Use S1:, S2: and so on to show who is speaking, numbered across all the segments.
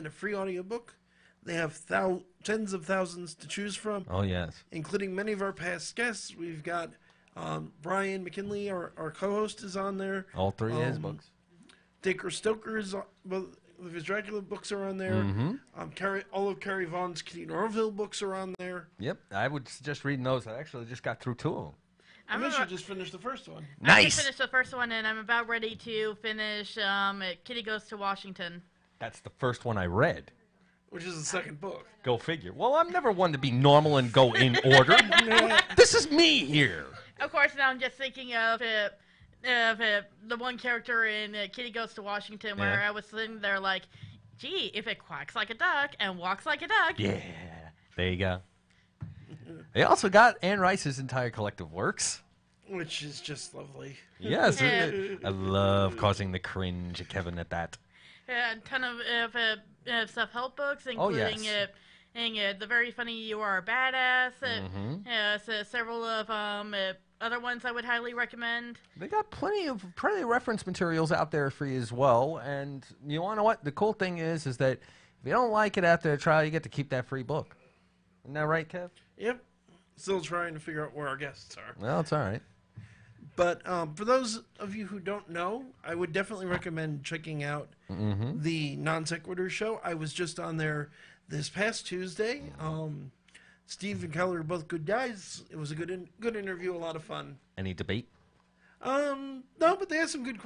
S1: and a free audiobook. They have tens of thousands to choose from.
S2: Oh, yes.
S1: Including many of our past guests. We've got Brian McKinley, our co-host, is on there.
S2: All three of his books.
S1: Dacre Stoker is on, both of his Dracula books are on there. All of Carrie Vaughn's Kitty Norville books are on there.
S2: Yep, I would suggest reading those. I actually just got through 2 of them.
S1: I guess you just finished the first one.
S2: Nice.
S3: I just finished the first one, and I'm about ready to finish Kitty Goes to Washington.
S2: That's the first one I read.
S1: Which is the second book.
S2: Go figure. Well, I'm never one to be normal and go in order. This is me here.
S3: Of course, now I'm just thinking of the one character in Kitty Goes to Washington where I was sitting there like, gee, if it quacks like a duck and walks like a duck.
S2: Yeah, there you go. They also got Anne Rice's entire collective works.
S1: Which is just lovely.
S2: Yes, I love causing the cringe at Kevin at that.
S3: A ton of self-help books, including the very funny You Are a Badass. So several of other ones I would highly recommend.
S2: They got plenty of reference materials out there for you as well. And you want to know what? The cool thing is that if you don't like it after the trial, you get to keep that free book. Isn't that right, Kev?
S1: Yep. Still trying to figure out where our guests are.
S2: Well, it's all right.
S1: But for those of you who don't know, I would definitely recommend checking out the Non Sequitor Show. I was just on there this past Tuesday. Steve and Keller are both good guys. It was a good interview, a lot of fun.
S2: Any debate?
S1: No, but they had some good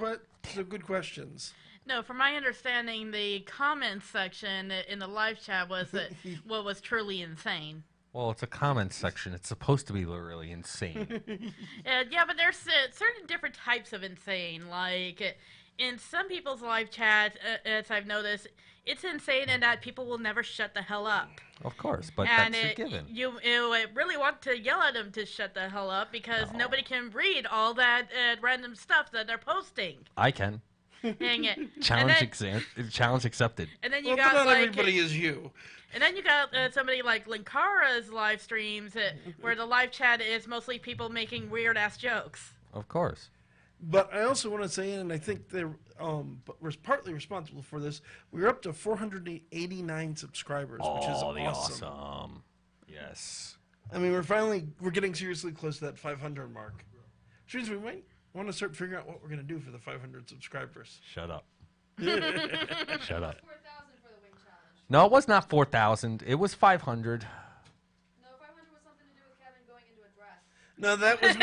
S1: questions.
S3: No, from my understanding, the comments section in the live chat was what was truly insane.
S2: Well, it's a comments section. It's supposed to be really insane.
S3: Yeah, but there's certain different types of insane. Like, in some people's live chat, as I've noticed, it's insane in that people will never shut the hell up.
S2: Of course, but
S3: and
S2: that's a given.
S3: You really want to yell at them to shut the hell up because nobody can read all that random stuff that they're posting.
S2: I can.
S3: Dang it.
S2: Challenge accepted.
S3: And then you
S1: but not everybody is you.
S3: And then you got somebody like Linkara's live streams where the live chat is mostly people making weird-ass jokes.
S2: Of course.
S1: But I also want to say, and I think they're was partly responsible for this, we're up to 489 subscribers, which is awesome.
S2: Yes.
S1: I mean, we're getting seriously close to that 500 mark. Which means we might want to start figuring out what we're going to do for the 500 subscribers.
S2: Shut up. Shut up.
S4: 4,000 for the wing challenge.
S2: No, it was not 4,000. It was 500.
S4: No, 500 was something to do with Kevin going into a dress.
S1: No, that was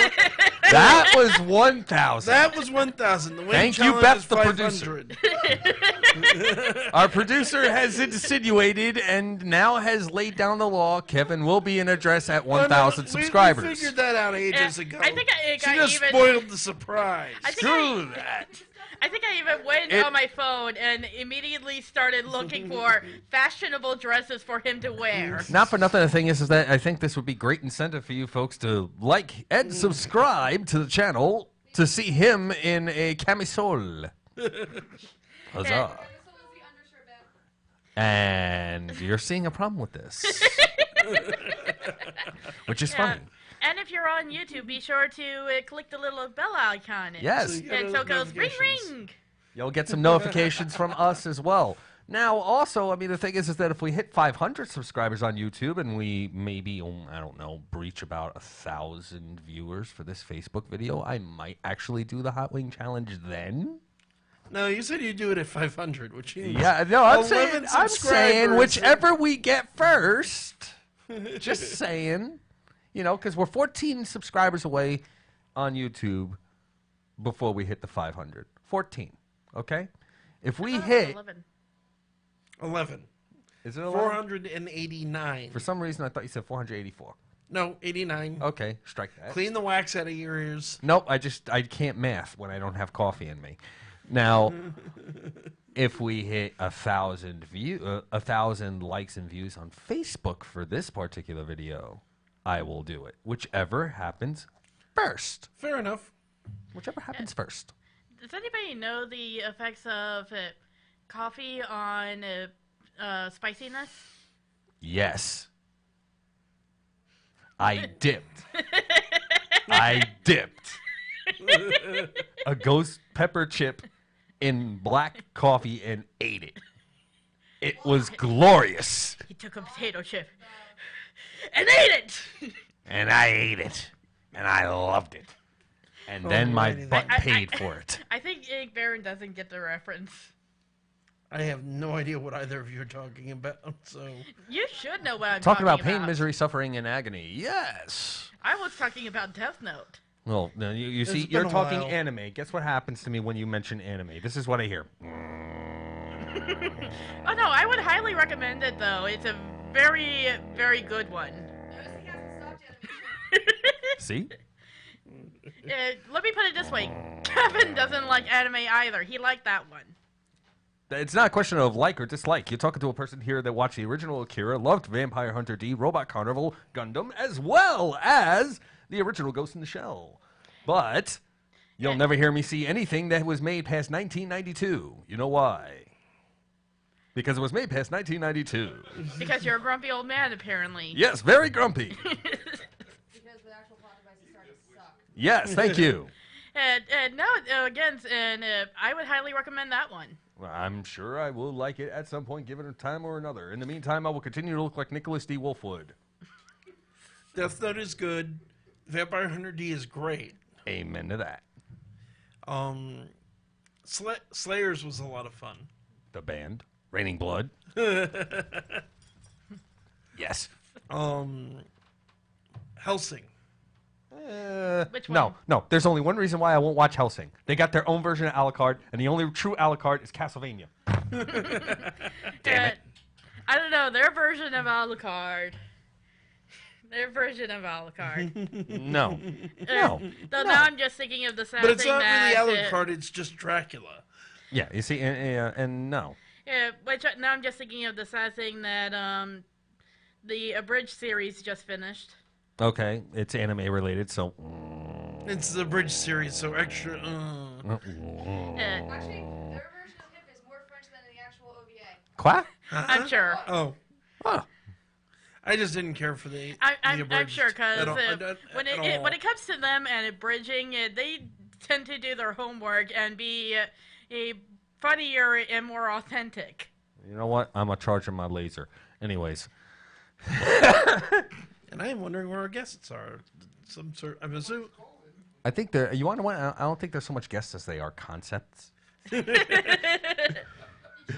S2: that was 1,000.
S1: That was 1,000. The wing
S2: Thank you,
S1: challenge
S2: Beth,
S1: is
S2: the
S1: 500.
S2: producer. Our producer has insinuated and now has laid down the law. Kevin will be in a dress at 1,000 subscribers.
S1: We figured that out ages ago.
S3: I think
S1: she just spoiled the surprise.
S2: Screw that.
S3: I think I even went on my phone and immediately started looking for fashionable dresses for him to wear.
S2: Not for nothing, the thing is that I think this would be great incentive for you folks to like and subscribe to the channel to see him in a camisole. Huzzah. And you're seeing a problem with this. Which is funny.
S3: And if you're on YouTube, be sure to click the little bell icon.
S2: Yes.
S3: And so it goes ring, ring.
S2: You'll get some notifications from us as well. Now, also, I mean, the thing is that if we hit 500 subscribers on YouTube and we maybe, I don't know, breach about 1,000 viewers for this Facebook video, I might actually do the Hot Wing Challenge then.
S1: No, you said you'd do it at 500, which means
S2: I'm saying whichever we get first. Just saying. You know, because we're 14 subscribers away on YouTube before we hit the 500. 14, okay? If we hit...
S1: 11.
S2: Is it 11?
S1: 489.
S2: For some reason, I thought you said 484.
S1: No, 89.
S2: Okay, strike that.
S1: Clean the wax out of your ears.
S2: Nope, I can't math when I don't have coffee in me. Now, if we hit 1,000 likes and views on Facebook for this particular video, I will do it. Whichever happens first.
S1: Fair enough.
S2: Whichever happens first.
S3: Does anybody know the effects of coffee on spiciness?
S2: Yes. I dipped. I dipped a ghost pepper chip in black coffee and ate it. It was glorious.
S3: He took a potato chip and ate it.
S2: And I ate it. And I loved it. And then my butt paid for it.
S3: I think Ig Baron doesn't get the reference.
S1: I have no idea what either of you are talking about, so...
S3: You should know what I'm
S2: talking about. Pain, misery, suffering, and agony. Yes.
S3: I was talking about Death Note.
S2: Well, no, you see, you're talking anime. Guess what happens to me when you mention anime? This is what I hear.
S3: Oh, no, I would highly recommend it, though. It's a very, very good one.
S2: See?
S3: Let me put it this way. Kevin doesn't like anime either. He liked that one.
S2: It's not a question of like or dislike. You're talking to a person here that watched the original Akira, loved Vampire Hunter D, Robot Carnival, Gundam, as well as the original Ghost in the Shell. But you'll never hear me see anything that was made past 1992. You know why? Because it was made past 1992.
S3: Because you're a grumpy old man, apparently.
S2: Yes, very grumpy.
S4: Because the actual plot devices started to suck.
S2: Yes, thank you.
S3: I would highly recommend that one.
S2: Well, I'm sure I will like it at some point, given a time or another. In the meantime, I will continue to look like Nicholas D. Wolfwood.
S1: Death Note is good. Vampire Hunter D is great.
S2: Amen to that.
S1: Slayers was a lot of fun.
S2: The band, Raining Blood. Yes.
S1: Hellsing.
S3: Which one?
S2: No. There's only one reason why I won't watch Hellsing. They got their own version of Alucard, and the only true Alucard is Castlevania. Damn it.
S3: I don't know. Their version of Alucard.
S2: No.
S3: Now I'm just thinking of the sad
S1: But it's
S3: thing
S1: not
S3: that...
S1: really Alucard, it's just Dracula.
S2: Yeah, you see, and no.
S3: Yeah, now I'm just thinking of the sad thing that the abridged series just finished.
S2: Okay, it's anime related, so...
S1: It's the Bridge series, so extra...
S4: Actually, their version of him is more French than the actual OVA.
S2: Quoi?
S3: I'm sure.
S1: Oh.
S2: Huh.
S1: I just didn't care for the
S3: I'm sure, because when
S1: all.
S3: it comes to them and abridging, they tend to do their homework and be funnier and more authentic.
S2: You know what? I'm a charge of my laser. Anyways.
S1: And I am wondering where our guests are. Some sort. I'm assuming.
S2: I think they're. You want to? I don't think there's so much guests as they are concepts.
S4: Did you say EST?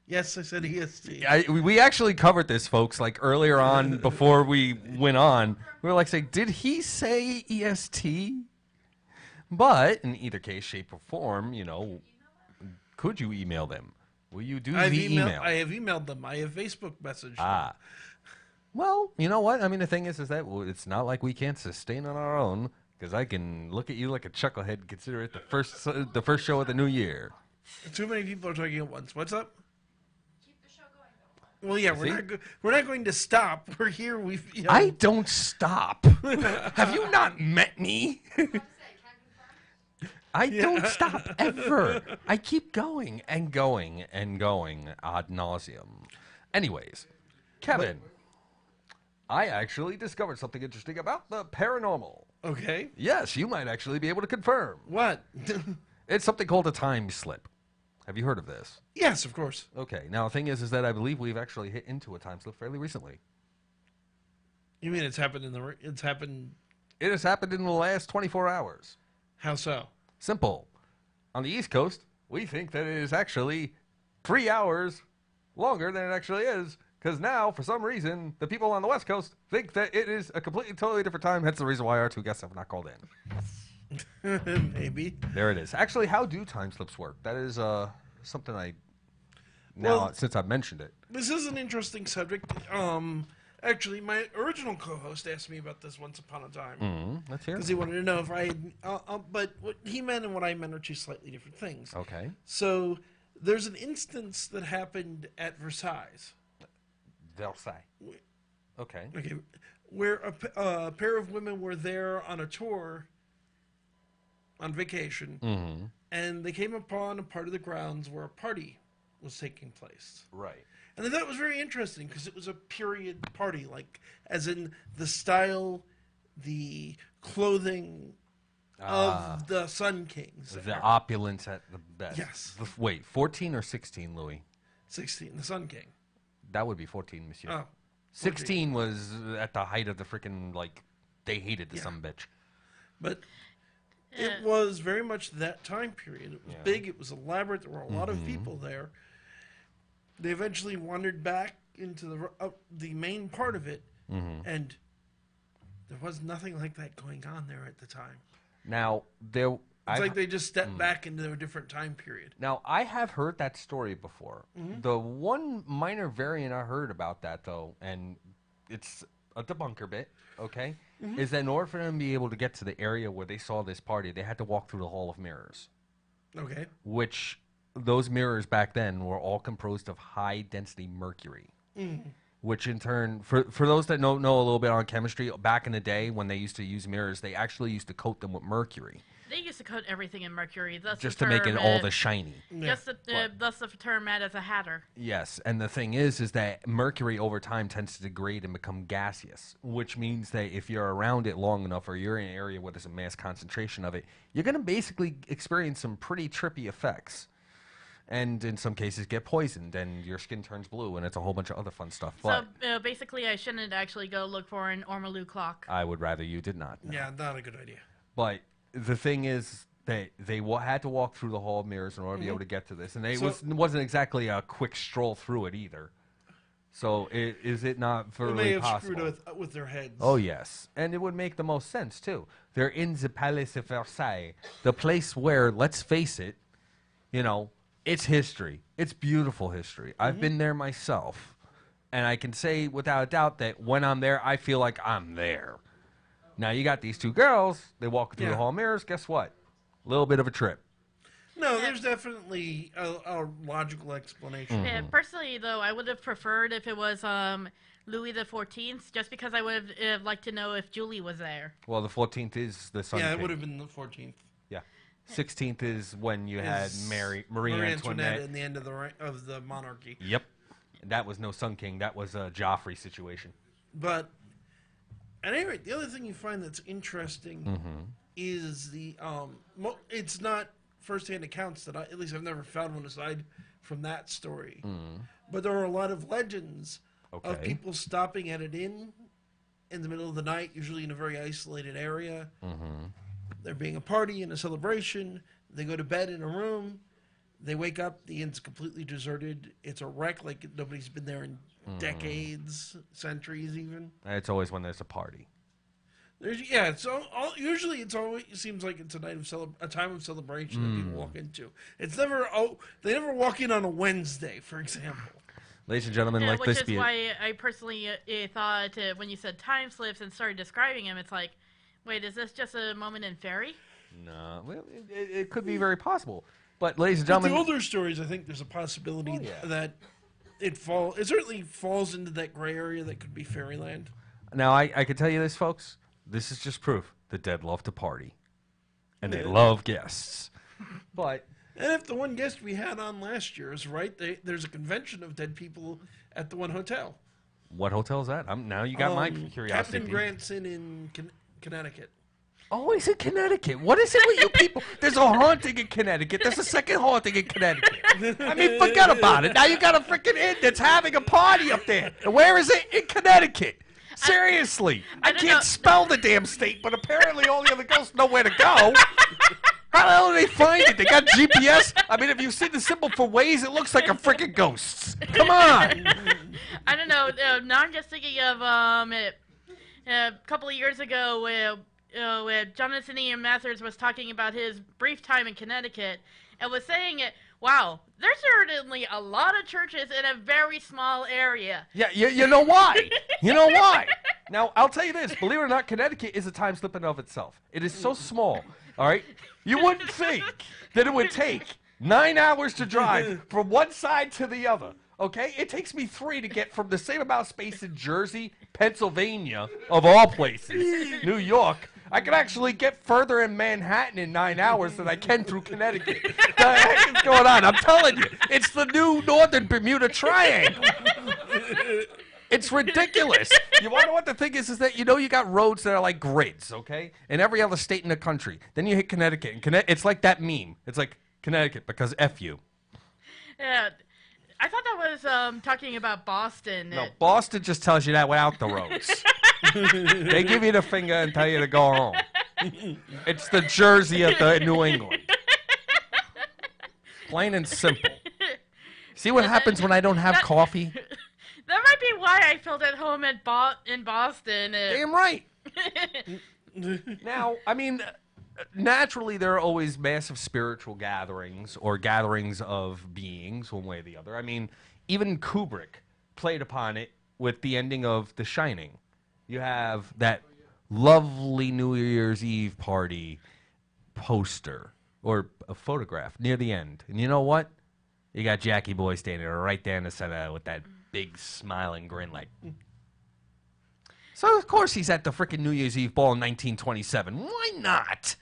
S1: Yes, I said EST.
S2: We actually covered this, folks. Like earlier on, before we went on, we were like saying, "Did he say EST?" But in either case, shape, or form, could you email them? Will you do the email?
S1: I have emailed them. I have Facebook messaged them.
S2: Well, you know what? I mean, the thing is that it's not like we can't sustain on our own, because I can look at you like a chucklehead and consider it the first show of the new year.
S1: Too many people are talking at once. What's up?
S4: Keep the show going, though.
S1: Well, yeah, we're not going to stop. We're here.
S2: I don't stop. Have you not met me? I don't stop ever. I keep going and going and going ad nauseum. Anyways, Kevin, I actually discovered something interesting about the paranormal.
S1: Okay.
S2: Yes, you might actually be able to confirm.
S1: What?
S2: It's something called a time slip. Have you heard of this?
S1: Yes, of course.
S2: Okay. Now, the thing is that I believe we've actually hit into a time slip fairly recently.
S1: You mean it's happened It's happened...
S2: It has happened in the last 24 hours.
S1: How so?
S2: Simple. On the East Coast, we think that it is actually 3 hours longer than it actually is, because now, for some reason, the people on the West Coast think that it is a completely, totally different time. Hence the reason why our two guests have not called
S1: in. Maybe.
S2: There it is. Actually, how do time slips work? That is something since I've mentioned it.
S1: This is an interesting subject. Actually, my original co-host asked me about this once upon a time.
S2: Let's hear it.
S1: Because he wanted to know if I had... but what he meant and what I meant are two slightly different things.
S2: Okay.
S1: So, there's an instance that happened at Versailles.
S2: Versailles. Okay.
S1: Okay. Where a pair of women were there on a tour, on vacation, and they came upon a part of the grounds where a party was taking place.
S2: Right.
S1: And I thought it was very interesting because it was a period party, like as in the style, the clothing of the Sun Kings.
S2: The opulence at the best.
S1: Yes.
S2: Wait, 14 or 16, Louis?
S1: 16, the Sun King.
S2: That would be 14, monsieur.
S1: Oh.
S2: 16 was at the height of the freaking, like, they hated the sumbitch.
S1: But it was very much that time period. It was big, it was elaborate, there were a lot of people there. They eventually wandered back into the main part of it, and there was nothing like that going on there at the time.
S2: Now,
S1: it's like they just stepped back into a different time period.
S2: Now, I have heard that story before. The one minor variant I heard about that, though, and it's a debunker bit, okay, is that in order for them to be able to get to the area where they saw this party, they had to walk through the Hall of Mirrors.
S1: Okay.
S2: Which, those mirrors back then were all composed of high-density mercury. Which in turn, for those that don't know a little bit on chemistry, back in the day when they used to use mirrors, they actually used to coat them with mercury.
S3: They used to coat everything in mercury. Thus
S2: just to make it all the shiny.
S3: Thus the term Mad as a Hatter.
S2: Yes, and the thing is that mercury over time tends to degrade and become gaseous, which means that if you're around it long enough or you're in an area where there's a mass concentration of it, you're going to basically experience some pretty trippy effects. And in some cases get poisoned, and your skin turns blue, and it's a whole bunch of other fun stuff. But
S3: so basically, I shouldn't actually go look for an Ormolu clock.
S2: I would rather you did not. No.
S1: Yeah, not a good idea.
S2: But the thing is that they had to walk through the Hall of Mirrors in order to be able to get to this, and it wasn't exactly a quick stroll through it either. So is it not very possible? They may have
S1: screwed with their heads.
S2: Oh yes, and it would make the most sense too. They're in the Palace of Versailles, the place where, let's face it, you know. It's history. It's beautiful history. I've been there myself. And I can say without a doubt that when I'm there, I feel like I'm there. Now, you got these two girls. They walk through the Hall of Mirrors. Guess what? A little bit of a trip.
S1: No, there's definitely a logical explanation.
S3: Yeah, personally, though, I would have preferred if it was Louis the 14th, just because I would have liked to know if Julie was there.
S2: Well, the 14th is the Sun King.
S1: Yeah, it would have been the 14th.
S2: 16th is when you had Marie Antoinette
S1: in the end of the monarchy.
S2: Yep. That was no Sun King. That was a Joffrey situation.
S1: But at any rate, the other thing you find that's interesting is it's not first-hand accounts that at least I've never found one aside from that story. But there are a lot of legends of people stopping at an inn in the middle of the night, usually in a very isolated area. There being a party and a celebration. They go to bed in a room. They wake up. The inn's completely deserted. It's a wreck, like nobody's been there in decades, centuries even.
S2: It's always when there's a party.
S1: Usually it seems like it's a night of a time of celebration that people walk into. It's never they never walk in on a Wednesday, for example.
S2: Ladies and gentlemen, like this.
S3: Which is why I personally thought when you said time slips and started describing him, it's like, wait, is this just a moment in fairy?
S2: No, well, it could be very possible. But, ladies and gentlemen,
S1: with the older stories, I think there's a possibility that it certainly falls into that gray area that could be fairyland.
S2: Now, I can tell you this, folks. This is just proof. The dead love to party. And they love guests. And
S1: if the one guest we had on last year is right, there's a convention of dead people at the one hotel.
S2: What hotel is that? Now you got my curiosity.
S1: Captain Grant's Inn in Connecticut.
S2: Oh, he's in Connecticut. What is it with you people? There's a haunting in Connecticut. There's a second haunting in Connecticut. I mean, forget about it. Now you got a freaking inn that's having a party up there. Where is it? In Connecticut. Seriously. I can't spell the damn state, but apparently all the other ghosts know where to go. How the hell do they find it? They got GPS? I mean, if you've seen the symbol for Waze, it looks like a freaking ghosts. Come on.
S3: I don't know. Now I'm just thinking of a couple of years ago where Jonathan Ian Mathers was talking about his brief time in Connecticut and was saying wow, there's certainly a lot of churches in a very small area.
S2: Yeah, you know why? You know why? Now, I'll tell you this. Believe it or not, Connecticut is a time slip in of itself. It is so small, all right? You wouldn't think that it would take 9 hours to drive from one side to the other. Okay, it takes me 3 to get from the same amount of space in Jersey, Pennsylvania, of all places, New York. I can actually get further in Manhattan in 9 hours than I can through Connecticut. What the heck is going on? I'm telling you, it's the new Northern Bermuda Triangle. It's ridiculous. You want to know what the thing is that you got roads that are like grids, okay? In every other state in the country. Then you hit Connecticut. And it's like that meme. It's like Connecticut because F you.
S3: Yeah. I thought that was talking about Boston.
S2: No, Boston just tells you that without the roads. They give you the finger and tell you to go home. It's the Jersey of the New England. Plain and simple. See what happens when I don't have coffee?
S3: That might be why I felt at home in Boston.
S2: Damn right. Now, I mean, naturally there are always massive spiritual gatherings or gatherings of beings, one way or the other. I mean, even Kubrick played upon it with the ending of The Shining. You have that lovely New Year's Eve party poster or a photograph near the end. And you know what? You got Jackie Boy standing right there in the center with that big smiling grin like... So, of course, he's at the frickin' New Year's Eve ball in 1927. Why not?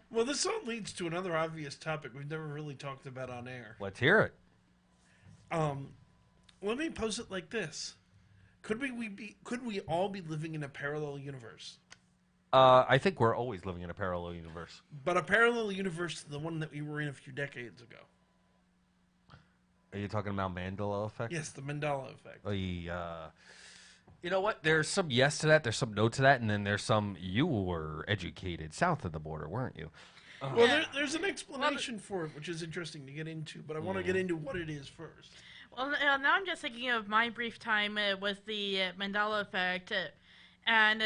S1: Well, this all leads to another obvious topic we've never really talked about on air.
S2: Let's hear it.
S1: Let me pose it like this. Could we all be living in a parallel universe?
S2: I think we're always living in a parallel universe.
S1: But a parallel universe to the one that we were in a few decades ago.
S2: Are you talking about Mandela effect?
S1: Yes, the Mandela effect.
S2: You know what? There's some yes to that, there's some no to that, and then there's some you were educated south of the border, weren't you?
S1: Well, there's an explanation for it, which is interesting to get into, but I want to get into what it is first.
S3: Well, now I'm just thinking of my brief time with the Mandela effect, and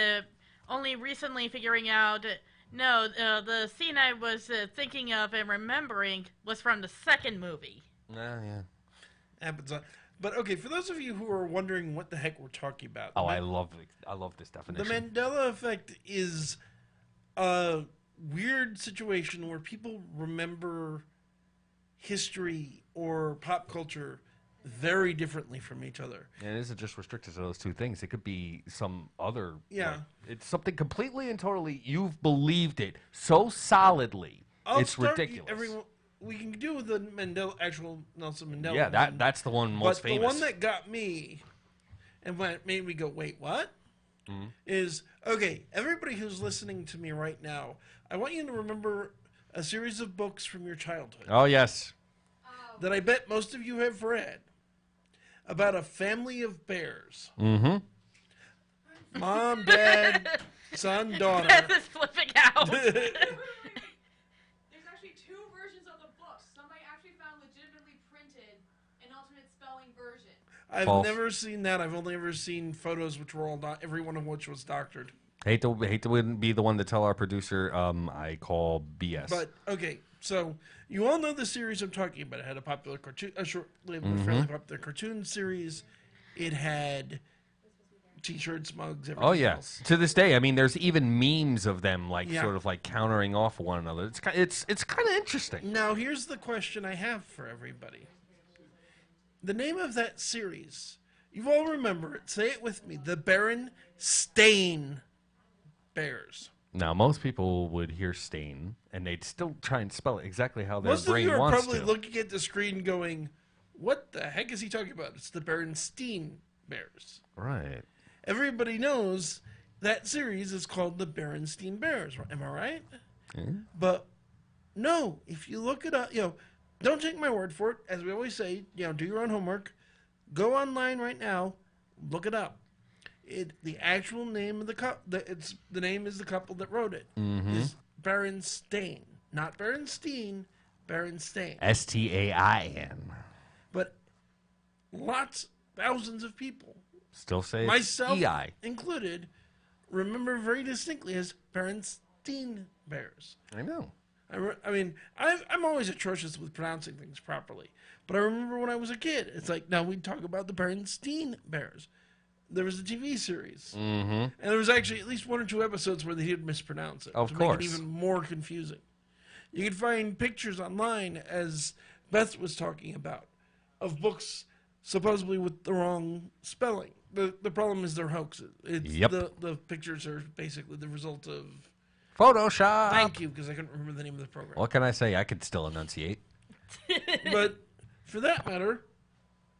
S3: only recently figuring out, the scene I was thinking of and remembering was from the second movie.
S2: Yeah.
S1: Happens But okay, for those of you who are wondering what the heck we're talking about.
S2: Oh, I love this definition.
S1: The Mandela effect is a weird situation where people remember history or pop culture very differently from each other.
S2: And it isn't just restricted to those two things. It could be some other...
S1: Yeah.
S2: Like, it's something completely and totally... You've believed it so solidly. It's ridiculous.
S1: We can do the actual Nelson Mandela.
S2: Yeah, that's the one most famous.
S1: But the one that got me and what made me go, wait, what? Is, okay, everybody who's listening to me right now, I want you to remember a series of books from your childhood.
S2: Oh, yes.
S1: That I bet most of you have read. About a family of bears.
S2: Mm-hmm.
S1: Mom, dad, son, daughter.
S3: Beth is flipping out.
S1: I've never seen that. I've only ever seen photos, which were all every one of which was doctored.
S2: Hate to be the one to tell our producer. I call BS.
S1: But okay, so you all know the series I'm talking about. It had a popular cartoon, a fairly popular cartoon series. It had T-shirts, mugs, everything.
S2: Oh yeah,
S1: else.
S2: To this day, I mean, there's even memes of them, like sort of like countering off one another. It's kind of interesting.
S1: Now here's the question I have for everybody. The name of that series, you all remember it. Say it with me. The Berenstain Bears.
S2: Now, most people would hear stain, and they'd still try and spell it exactly how their brain wants to.
S1: Most of you are probably looking at the screen going, what the heck is he talking about? It's the Berenstain Bears.
S2: Right.
S1: Everybody knows that series is called the Berenstain Bears. Am I right?
S2: Yeah.
S1: But no, if you look it up, don't take my word for it. As we always say, do your own homework. Go online right now. Look it up. The actual name of the name is the couple that wrote it. Is Berenstain, not Berenstein, Berenstain.
S2: Stain.
S1: But thousands of people,
S2: still say
S1: myself
S2: EI.
S1: included, remember very distinctly as Berenstain Bears.
S2: I know.
S1: I mean, I'm always atrocious with pronouncing things properly. But I remember when I was a kid, it's like, now we'd talk about the Berenstain Bears. There was a TV series. And there was actually at least one or two episodes where they did mispronounce it.
S2: Of
S1: to
S2: course.
S1: make it even more confusing. You can find pictures online, as Beth was talking about, of books supposedly with the wrong spelling. The problem is they're hoaxes. The pictures are basically the result of...
S2: Photoshop.
S1: Thank you, because I couldn't remember the name of the program.
S2: What can I say? I could still enunciate.
S1: But for that matter,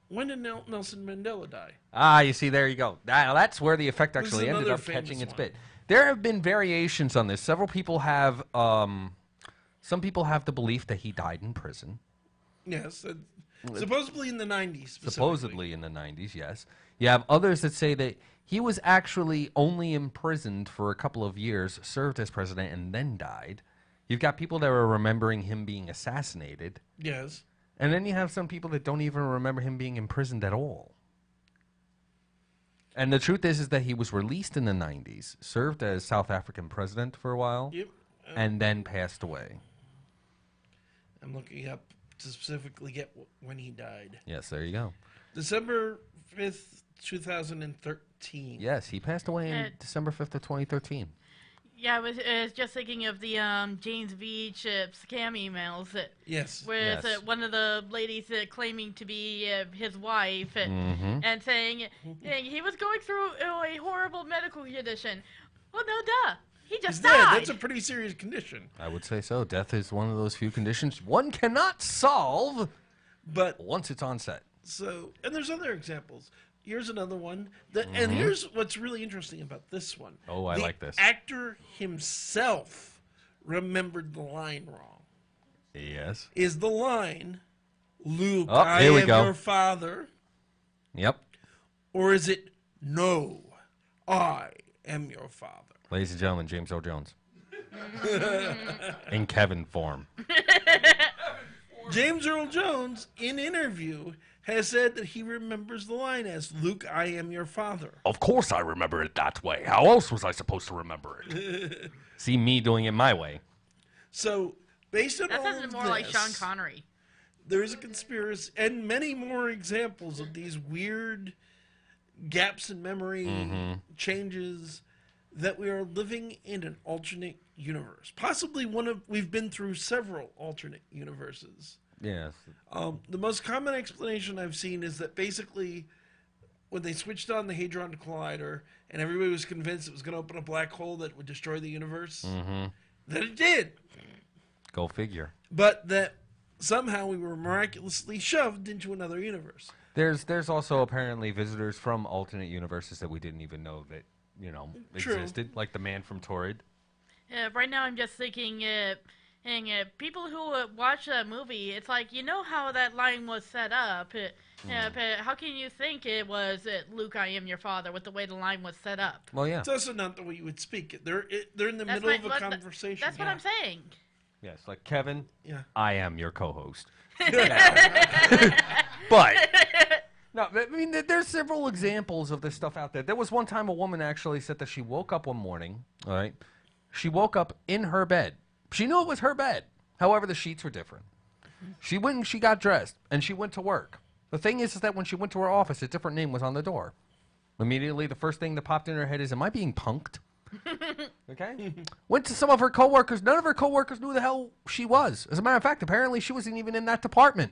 S1: when did Nelson Mandela die?
S2: Ah, you see, there you go. Now, that's where the effect actually ended up catching its bit. There have been variations on this. Several people have, some people have the belief that he died in prison.
S1: Yes. Supposedly in the 90s.
S2: Supposedly in the 90s, yes. You have others that say that he was actually only imprisoned for a couple of years, served as president, and then died. You've got people that are remembering him being assassinated.
S1: Yes.
S2: And then you have some people that don't even remember him being imprisoned at all. And the truth is that he was released in the 90s, served as South African president for a while,
S1: Yep.
S2: and then passed away.
S1: I'm looking up to specifically get when he died.
S2: Yes, there you go.
S1: December 5th, 2013.
S2: Yes, he passed away on December 5th of 2013.
S3: Yeah, I was just thinking of the James Veach scam emails.
S1: Yes.
S3: Where one of the ladies claiming to be his wife and saying he was going through a horrible medical condition. Well, no, duh. He just died.
S1: Dead. That's a pretty serious condition.
S2: I would say so. Death is one of those few conditions one cannot solve
S1: but
S2: once it's on set.
S1: So, and there's other examples. Here's another one. And here's what's really interesting about this one.
S2: Oh, I like this.
S1: The actor himself remembered the line wrong.
S2: Yes.
S1: Is the line, Luke,
S2: Oh,
S1: I
S2: here we
S1: am
S2: go.
S1: your father?
S2: Yep.
S1: Or is it, no, I am your father?
S2: Ladies and gentlemen, James Earl Jones. In Kevin form.
S1: James Earl Jones, in interview, has said that he remembers the line as, Luke, I am your father.
S2: Of course I remember it that way. How else was I supposed to remember it? See me doing it my way.
S1: So, based on
S3: that
S1: all
S3: sounds
S1: of
S3: more
S1: this,
S3: like Sean Connery.
S1: There's a conspiracy, and many more examples of these weird gaps in memory, changes, that we are living in an alternate universe. Possibly we've been through several alternate universes.
S2: Yes.
S1: The most common explanation I've seen is that basically when they switched on the Hadron Collider and everybody was convinced it was going to open a black hole that would destroy the universe, that it did.
S2: Go figure.
S1: But that somehow we were miraculously shoved into another universe.
S2: There's also apparently visitors from alternate universes that we didn't even know that,
S1: True.
S2: existed, like the man from Torrid.
S3: Right now I'm just thinking, people who watch that movie, it's like, how that line was set up. How can you think it was Luke, I am your father, with the way the line was set up?
S2: Well, yeah.
S1: It's also not the way you would speak it. They're in the middle of a conversation.
S3: That's what I'm saying.
S2: Yes, like Kevin, I am your co-host. But, no, I mean, there's several examples of this stuff out there. There was one time a woman actually said that she woke up one morning, all right? She woke up in her bed. She knew it was her bed. However, the sheets were different. She went and she got dressed, and she went to work. The thing is that when she went to her office, a different name was on the door. Immediately, the first thing that popped in her head is, am I being punked? Okay? Went to some of her coworkers. None of her coworkers knew who the hell she was. As a matter of fact, apparently she wasn't even in that department.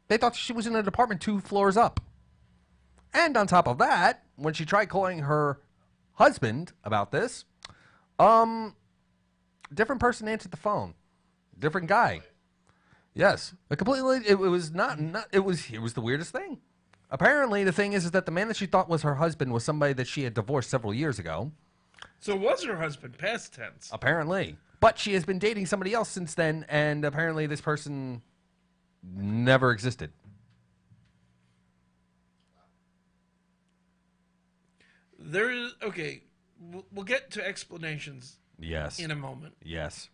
S2: They thought she was in a department 2 floors up. And on top of that, when she tried calling her husband about this, different person answered the phone. Different guy. Yes. It was not it was the weirdest thing. Apparently, the thing is that the man that she thought was her husband was somebody that she had divorced several years ago.
S1: So it was her husband, past tense.
S2: Apparently. But she has been dating somebody else since then, and apparently this person never existed.
S1: There is, okay, we'll get to explanations
S2: Yes.
S1: in a moment.
S2: Yes.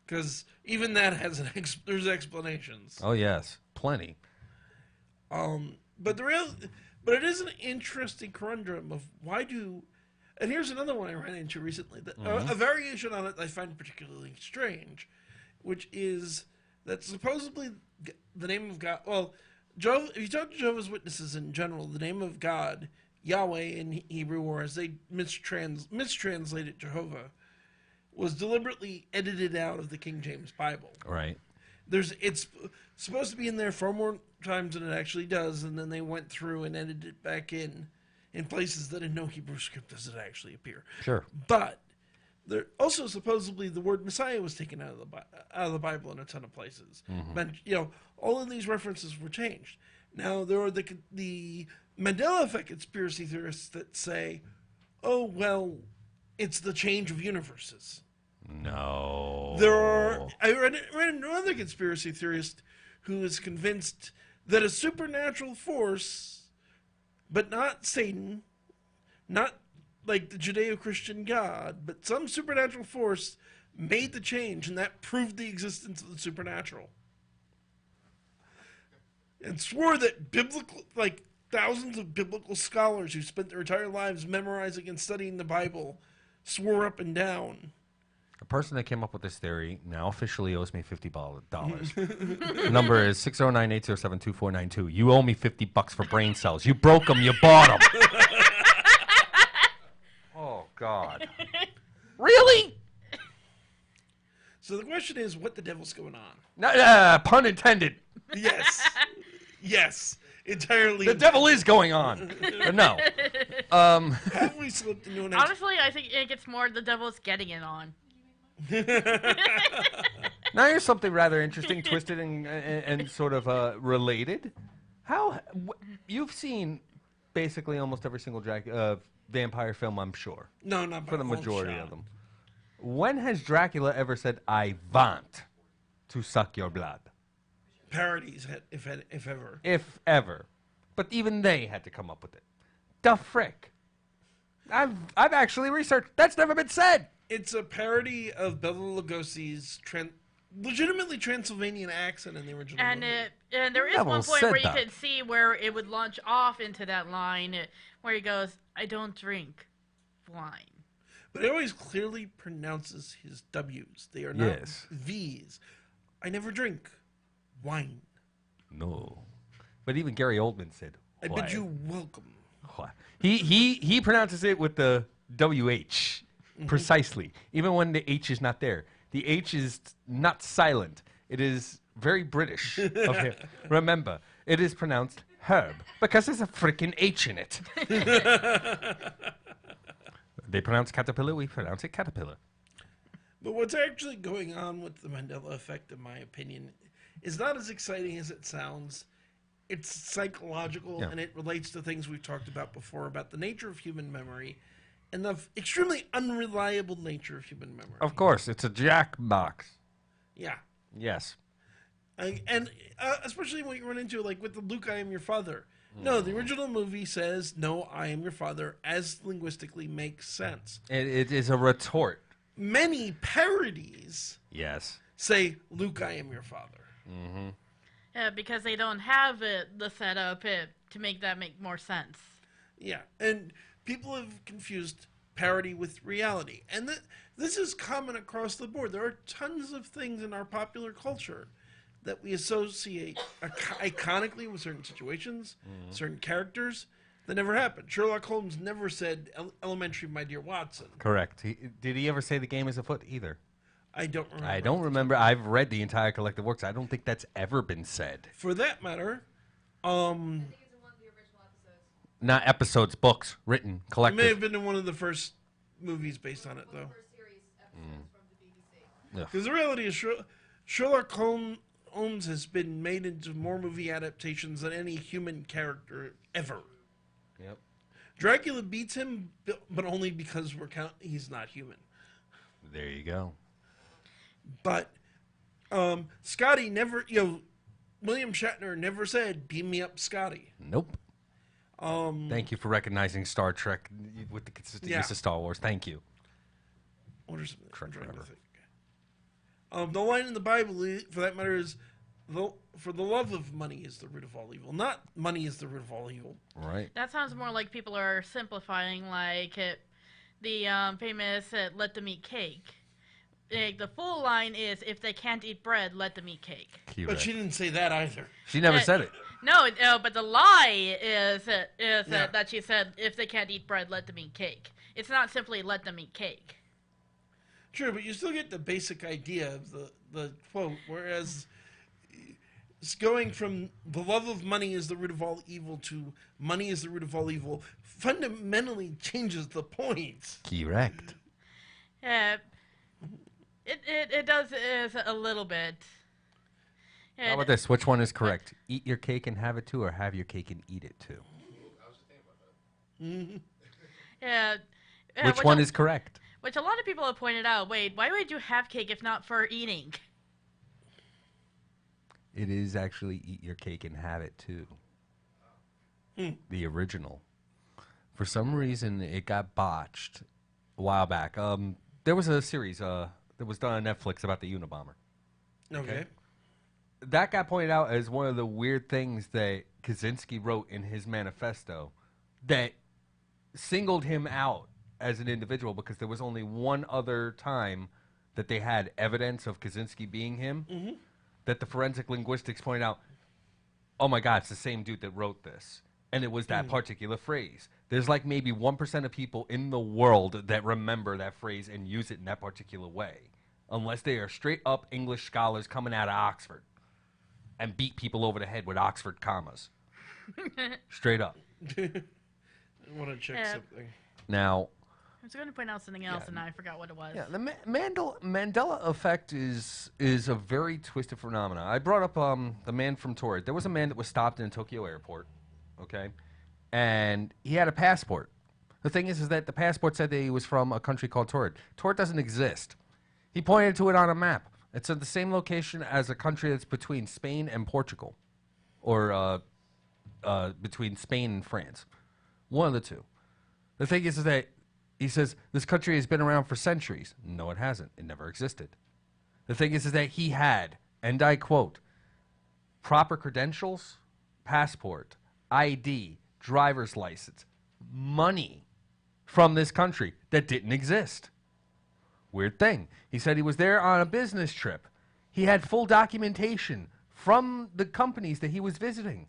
S1: Because even that has there's explanations.
S2: Oh, yes. Plenty.
S1: But it is an interesting conundrum of why do, and here's another one I ran into recently, that a variation on it I find particularly strange, which is that supposedly the name of God, well, if you talk to Jehovah's Witnesses in general, the name of God, Yahweh in Hebrew, or as they mistranslated Jehovah, was deliberately edited out of the King James Bible.
S2: Right.
S1: It's supposed to be in there far more times than it actually does, and then they went through and edited it back in places that in no Hebrew script does it actually appear.
S2: Sure.
S1: But there also supposedly the word Messiah was taken out of the Bible in a ton of places. But all of these references were changed. Now there are the Mandela effect conspiracy theorists that say, "Oh well, it's the change of universes."
S2: No.
S1: I read another conspiracy theorist who is convinced that a supernatural force, but not Satan, not like the Judeo-Christian God, but some supernatural force made the change, and that proved the existence of the supernatural. And swore that thousands of biblical scholars who spent their entire lives memorizing and studying the Bible swore up and down.
S2: The person that came up with this theory now officially owes me $50. The number is 609-807-2492. You owe me $50 for brain cells. You broke them. You bought them. Oh, God. Really?
S1: So the question is, what the devil's going on?
S2: No, pun intended.
S1: Yes. Yes. Entirely.
S2: The devil is going on. No.
S1: Have we slipped into an
S3: Honestly, I think it gets more the devil's getting it on.
S2: Now here's something rather interesting, twisted and sort of related. You've seen basically almost every single vampire film, I'm sure.
S1: No, not by
S2: for the
S1: a long
S2: majority
S1: shot.
S2: of them. When has Dracula ever said, "I want to suck your blood"?
S1: Parodies, if ever.
S2: If ever. But even they had to come up with it. The frick. I've actually researched. That's never been said.
S1: It's a parody of Bela Lugosi's legitimately Transylvanian accent in the original movie.
S3: And there is
S2: Devil
S3: one point
S2: said
S3: where you
S2: that.
S3: could see where it would launch off into that line where he goes, "I don't drink wine."
S1: But he always clearly pronounces his W's. They are not
S2: Yes.
S1: V's. I never drink wine.
S2: No. But even Gary Oldman said,
S1: I bid you welcome.
S2: He pronounces it with the WH precisely, even when the H is not there. The H is not silent. It is very British of him. Remember, it is pronounced herb because there's a freaking H in it. They pronounce caterpillar, we pronounce it caterpillar.
S1: But what's actually going on with the Mandela effect, in my opinion, is not as exciting as it sounds. It's psychological, and it relates to things we've talked about before about the nature of human memory and the extremely unreliable nature of human memory.
S2: Of course, it's a jackbox.
S1: Yeah.
S2: Yes.
S1: And especially when you run into, like, with the Luke, I am your father. No, the original movie says, no, I am your father, as linguistically makes sense.
S2: It is a retort.
S1: Many parodies say, Luke, I am your father.
S2: Mm-hmm.
S3: Because they don't have the setup to make that make more sense.
S1: Yeah, and people have confused parody with reality. And this is common across the board. There are tons of things in our popular culture that we associate iconically with certain situations, certain characters that never happened. Sherlock Holmes never said, elementary, my dear Watson.
S2: Correct. Did he ever say the game is afoot either?
S1: I don't remember.
S2: I don't remember. I've read the entire collected works. I don't think that's ever been said.
S1: For that matter,
S4: I think it's in one of the original episodes.
S2: Not episodes, books, written,
S1: it
S2: collected.
S1: may have been in one of the first movies based on it,
S4: One
S1: though.
S4: of the first series episodes from the BBC.
S1: Because the reality is Sherlock Holmes has been made into more movie adaptations than any human character ever.
S2: Yep.
S1: Dracula beats him, but only because he's not human.
S2: There you go.
S1: But Scotty never, William Shatner never said, beam me up, Scotty.
S2: Nope. Thank you for recognizing Star Trek with the consistent use of Star Wars. Thank you.
S1: What are some, I'm trying to
S2: forever.
S1: think. The line in the Bible, for that matter, is, for the love of money is the root of all evil. Not money is the root of all evil.
S2: Right.
S3: That sounds more like people are simplifying, like the famous "let them eat cake." The full line is, "If they can't eat bread, let them eat cake."
S2: Correct.
S1: But she didn't say that either.
S2: She never said it.
S3: No, but the lie is that she said, "If they can't eat bread, let them eat cake." It's not simply "let them eat cake."
S1: True, but you still get the basic idea of the quote, whereas it's going from the love of money is the root of all evil to money is the root of all evil fundamentally changes the point.
S2: Correct.
S3: It does is a little bit.
S2: How about this? Which one is correct? Eat your cake and have it too, or have your cake and eat it too? Which one is correct?
S3: Which a lot of people have pointed out. Wait, why would you have cake if not for eating?
S2: it is actually Eat Your Cake and Have It Too. The original. For some reason, it got botched a while back. There was a series that was done on Netflix about the Unabomber.
S1: Okay.
S2: That got pointed out as one of the weird things that Kaczynski wrote in his manifesto that singled him out as an individual, because there was only one other time that they had evidence of Kaczynski being him, that the forensic linguistics pointed out, oh my God, it's the same dude that wrote this. And it was that particular phrase. There's like maybe 1% of people in the world that remember that phrase and use it in that particular way, unless they are straight up English scholars coming out of Oxford and beat people over the head with Oxford commas. Straight up.
S1: I want to check something.
S2: Now,
S3: I was going to point out something else, and I forgot what it was.
S2: Yeah, the Mandela effect is a very twisted phenomenon. I brought up the man from Torrid. There was a man that was stopped in Tokyo airport, okay, and he had a passport. The thing is that the passport said that he was from a country called Torrid. Torrid doesn't exist. He pointed to it on a map. It's at the same location as a country that's between Spain and Portugal, or between Spain and France. One of the two. The thing is that he says this country has been around for centuries. No, it hasn't. It never existed. The thing is that he had, and I quote, proper credentials, passport, ID, driver's license, money from this country that didn't exist. Weird thing. He said he was there on a business trip. He had full documentation from the companies that he was visiting.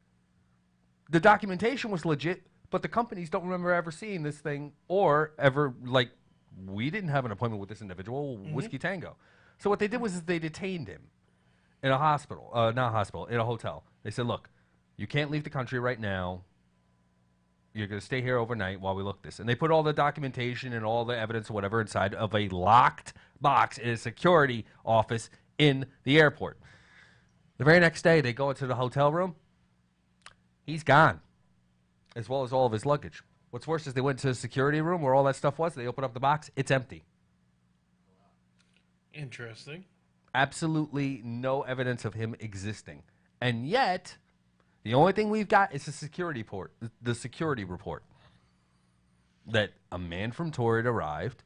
S2: The documentation was legit, but the companies don't remember ever seeing this thing or ever, like, we didn't have an appointment with this individual, Whiskey Tango. So what they did was they detained him in a hospital, not a hospital, in a hotel. They said, look, you can't leave the country right now. You're going to stay here overnight while we look this. And they put all the documentation and all the evidence or whatever inside of a locked box in a security office in the airport. The very next day, they go into the hotel room. He's gone, as well as all of his luggage. What's worse is they went to the security room where all that stuff was. They open up the box. It's empty.
S1: Interesting.
S2: Absolutely no evidence of him existing. And yet, the only thing we've got is the security report that a man from Torrid arrived,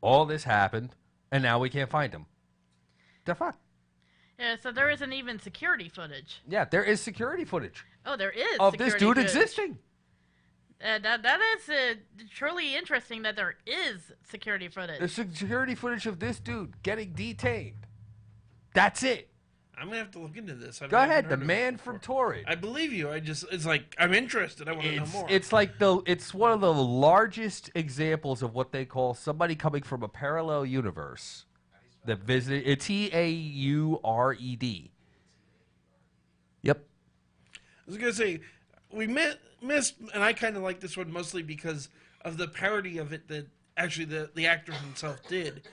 S2: all this happened, and now we can't find him. The fuck?
S3: Yeah, so there isn't even security footage.
S2: Yeah, there is security footage.
S3: Oh, there is
S2: of this dude
S3: footage.
S2: existing.
S3: That is truly interesting that there is security footage.
S2: There's security footage of this dude getting detained. That's it.
S1: I'm going to have to look into this.
S2: Go ahead, the man from Torrid.
S1: I believe you. It's like, I'm interested. I want to know more.
S2: It's like it's one of the largest examples of what they call somebody coming from a parallel universe that visited. It's Taured. Yep.
S1: I was going to say, we missed, and I kind of like this one mostly because of the parody of it that actually the actor himself did.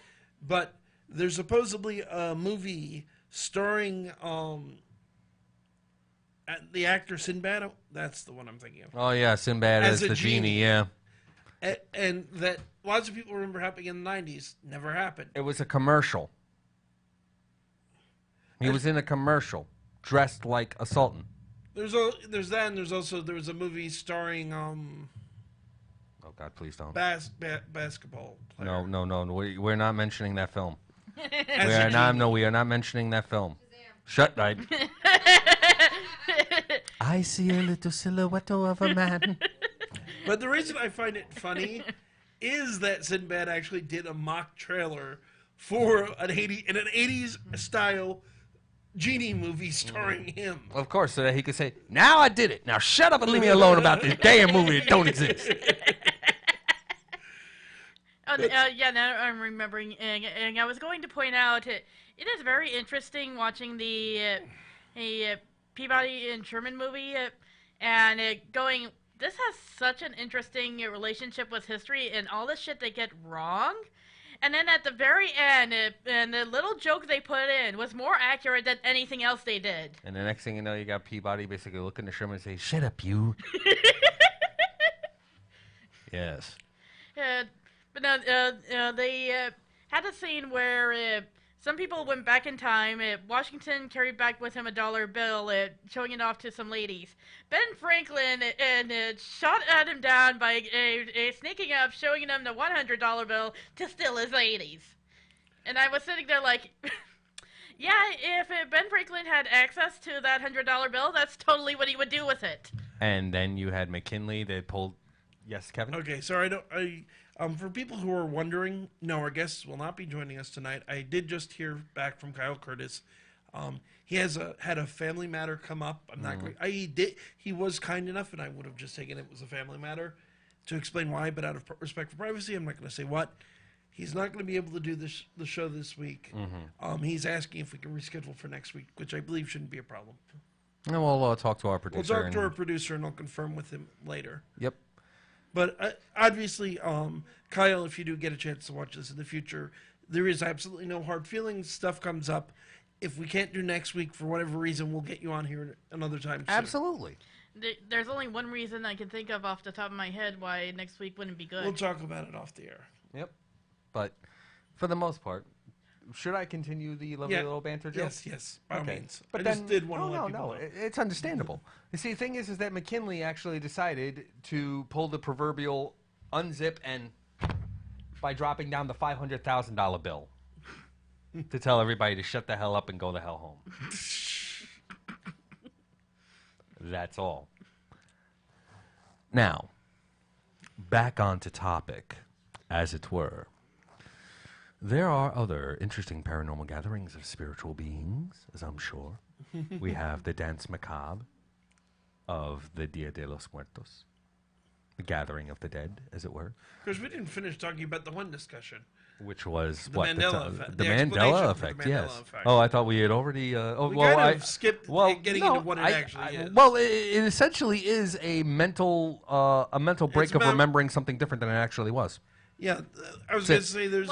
S1: But there's supposedly a movie starring the actor Sinbad. That's the one I'm thinking of.
S2: Oh, yeah, Sinbad as the genie, yeah.
S1: And that lots of people remember happening in the 90s. Never happened.
S2: It was a commercial. He was in a commercial, dressed like a sultan.
S1: There's that, and there was a movie starring
S2: oh God, please don't.
S1: Basketball player.
S2: No. We're not mentioning that film. We are not mentioning that film. Shut up. I see a little silhouette of a man.
S1: But the reason I find it funny is that Sinbad actually did a mock trailer for an 80s style genie movie starring him.
S2: Of course, so that he could say, now I did it. Now shut up and leave me alone about this damn movie that don't exist.
S3: Yeah, now I'm remembering, and I was going to point out, it is very interesting watching the Peabody and Sherman movie, and going, this has such an interesting relationship with history, and all the shit they get wrong, and then at the very end, and the little joke they put in was more accurate than anything else they did.
S2: And the next thing you know, you got Peabody basically looking at Sherman and say, shut up, you. Yes.
S3: But no, they had a scene where Some people went back in time. Washington carried back with him a dollar bill, showing it off to some ladies. Ben Franklin shot him down by sneaking up, showing him the $100 bill to steal his ladies. And I was sitting there like, yeah, if Ben Franklin had access to that $100 bill, that's totally what he would do with it.
S2: And then you had McKinley that pulled... Yes, Kevin?
S1: Okay, so for people who are wondering, no, our guests will not be joining us tonight. I did just hear back from Kyle Curtis. He has had a family matter come up. I'm not going. He was kind enough, and I would have just taken it was a family matter to explain why. But out of respect for privacy, I'm not going to say what. He's not going to be able to do the show this week. He's asking if we can reschedule for next week, which I believe shouldn't be a problem.
S2: And we'll talk to our producer.
S1: We'll talk to our producer, and I'll confirm with him later.
S2: Yep.
S1: But obviously, Kyle, if you do get a chance to watch this in the future, there is absolutely no hard feelings. Stuff comes up. If we can't do next week for whatever reason, we'll get you on here another time soon.
S2: Absolutely.
S3: There's only one reason I can think of off the top of my head why next week wouldn't be good.
S1: We'll talk about it off the air.
S2: Yep. But for the most part, should I continue the lovely little banter, Joe?
S1: Yes, by all means.
S2: But
S1: I
S2: then,
S1: just did want to let people know.
S2: It's understandable. You see, the thing is that McKinley actually decided to pull the proverbial unzip and by dropping down the $500,000 bill to tell everybody to shut the hell up and go the hell home. That's all. Now, back onto topic, as it were. There are other interesting paranormal gatherings of spiritual beings, as I'm sure. We have the Dance Macabre of the Dia de los Muertos, the gathering of the dead, as it were.
S1: Because we didn't finish talking about the one discussion.
S2: Which was
S1: the Mandela effect.
S2: The Mandela effect, yes.
S1: Effect.
S2: Oh, I thought we had already...
S1: I skipped getting into what it actually is.
S2: Well, it essentially is a mental break of remembering something different than it actually was.
S1: Yeah, I was going to say there's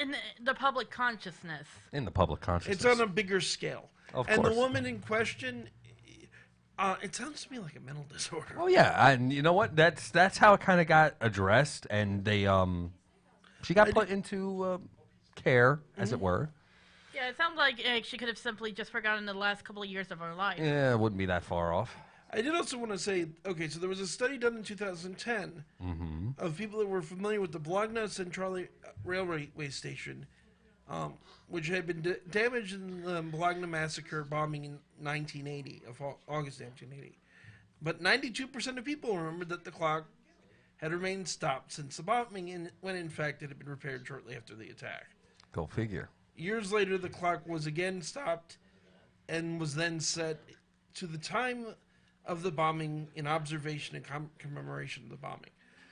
S3: in the public consciousness.
S2: In the public consciousness.
S1: It's on a bigger scale.
S2: Of
S1: course.
S2: And
S1: the woman in question, it sounds to me like a mental disorder.
S2: Oh, yeah. And you know what? That's how it kind of got addressed. And they, she got put into care, as it were.
S3: Yeah, it sounds like she could have simply just forgotten the last couple of years of her life.
S2: Yeah, it wouldn't be that far off.
S1: I did also want to say, okay, so there was a study done in 2010 of people that were familiar with the Bologna Centrale Railway Station, which had been damaged in the Bologna massacre bombing in 1980, August 1980. But 92% of people remembered that the clock had remained stopped since the bombing, when in fact it had been repaired shortly after the attack.
S2: Go figure.
S1: Years later, the clock was again stopped and was then set to the time of the bombing in observation and commemoration of the bombing.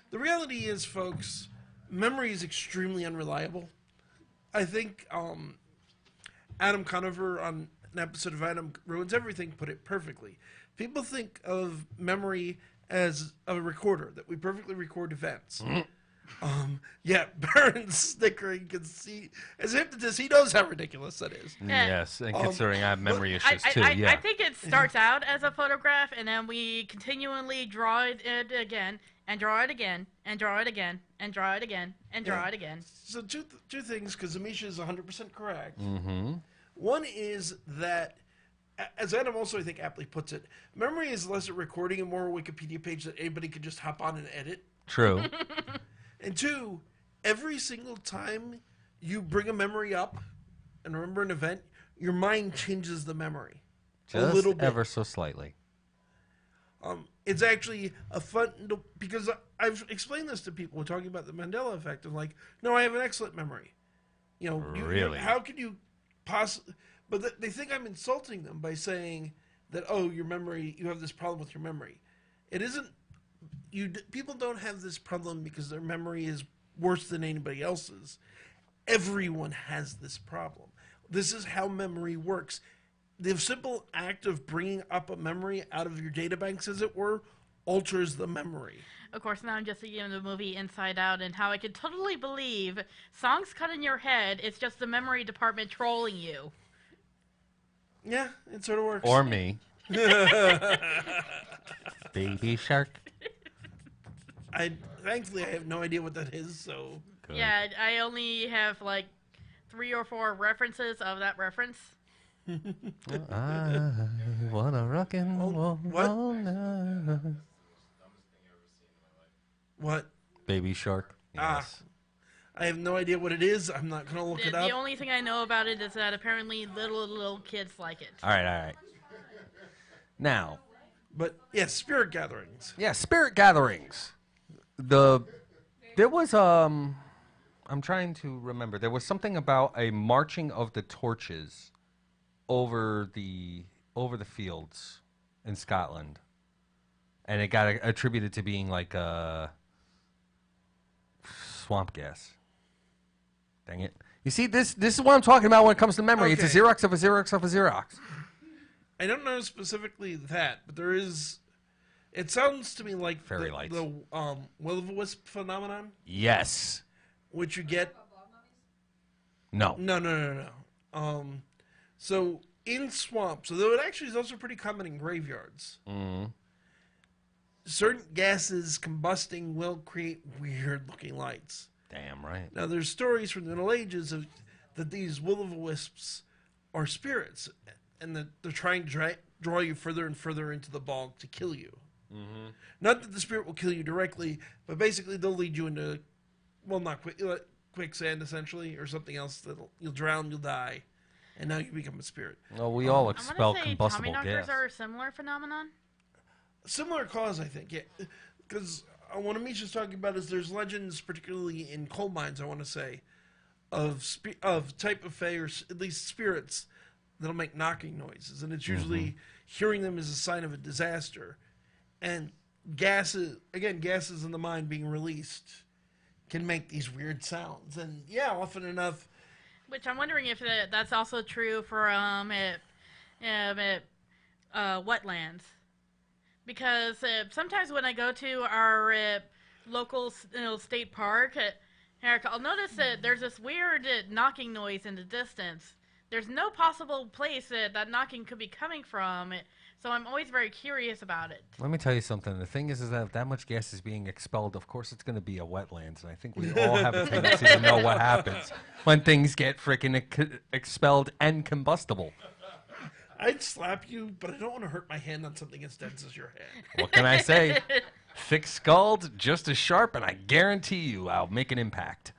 S1: The reality is, folks, memory is extremely unreliable. I think Adam Conover on an episode of Adam Ruins Everything put it perfectly. People think of memory as a recorder, that we perfectly record events. Baron's snickering can see, as a hypnotist, he knows how ridiculous that is.
S2: Yes, and considering I have memory issues too.
S3: I think it starts out as a photograph, and then we continually draw it again, and draw it again, and draw it again, and draw it again, and draw it again.
S1: So two things, because Amisha is 100% correct. One is that, as Adam also, I think, aptly puts it, memory is less a recording and more a Wikipedia page that anybody could just hop on and edit.
S2: True.
S1: And two, every single time you bring a memory up and remember an event, your mind changes the memory a little bit.
S2: Ever so slightly.
S1: It's actually a fun, because I've explained this to people when talking about the Mandela effect. I'm like, no, I have an excellent memory.
S2: Really?
S1: How could you possibly? But they think I'm insulting them by saying that, oh, your memory, you have this problem with your memory. It isn't. People don't have this problem because their memory is worse than anybody else's. Everyone has this problem. This is how memory works. The simple act of bringing up a memory out of your databanks, as it were, alters the memory.
S3: Of course, now I'm just thinking of the movie Inside Out and how I could totally believe songs cut in your head, it's just the memory department trolling you.
S1: Yeah, it sort of works.
S2: Or me. Baby Shark.
S1: Thankfully, I have no idea what that is, so...
S3: Good. Yeah, I only have, 3 or 4 references of that reference.
S2: I wanna rock and roll.
S1: What? What?
S2: Baby Shark. Yes.
S1: I have no idea what it is. I'm not going to look it up.
S3: The only thing I know about it is that apparently little kids like it.
S2: All right. Now.
S1: But, yeah, spirit gatherings.
S2: Yeah, spirit gatherings. There was, I'm trying to remember. There was something about a marching of the torches over the fields in Scotland. And it got attributed to being like swamp gas. Dang it. You see, this is what I'm talking about when it comes to memory.
S1: Okay.
S2: It's a Xerox of a Xerox of a Xerox.
S1: I don't know specifically that, but there is... It sounds to me like
S2: Fairy lights.
S1: the will-o'-the-wisp phenomenon.
S2: Yes.
S1: Which you get...
S2: No.
S1: No. So, in swamps, although it actually is also pretty common in graveyards, certain gases combusting will create weird-looking lights.
S2: Damn right.
S1: Now, there's stories from the Middle Ages that these will-o'-the-wisps are spirits, and that they're trying to draw you further and further into the bog to kill you. Mm-hmm. Not that the spirit will kill you directly, but basically they'll lead you into, well, not quicksand, essentially, or something else that you'll drown, you'll die, and now you become a spirit.
S2: Well, we all expel combustible
S3: Tommy knockers
S2: gas.
S3: are a similar phenomenon?
S1: Similar cause, I think, yeah. Because what Amisha's talking about is there's legends, particularly in coal mines, I want to say, of type of fae, or at least spirits, that'll make knocking noises. And it's usually hearing them is a sign of a disaster. And gases in the mine being released can make these weird sounds. And yeah, often enough...
S3: Which I'm wondering if that's also true for wetlands. Because sometimes when I go to our local state park, Eric, I'll notice that there's this weird knocking noise in the distance. There's no possible place that knocking could be coming from, so I'm always very curious about it.
S2: Let me tell you something. The thing is that if that much gas is being expelled, of course it's going to be a wetlands, and I think we all have a tendency to know what happens when things get freaking expelled and combustible.
S1: I'd slap you, but I don't want to hurt my hand on something as dense as your hand.
S2: What can I say? Thick-skulled, just as sharp, and I guarantee you I'll make an impact.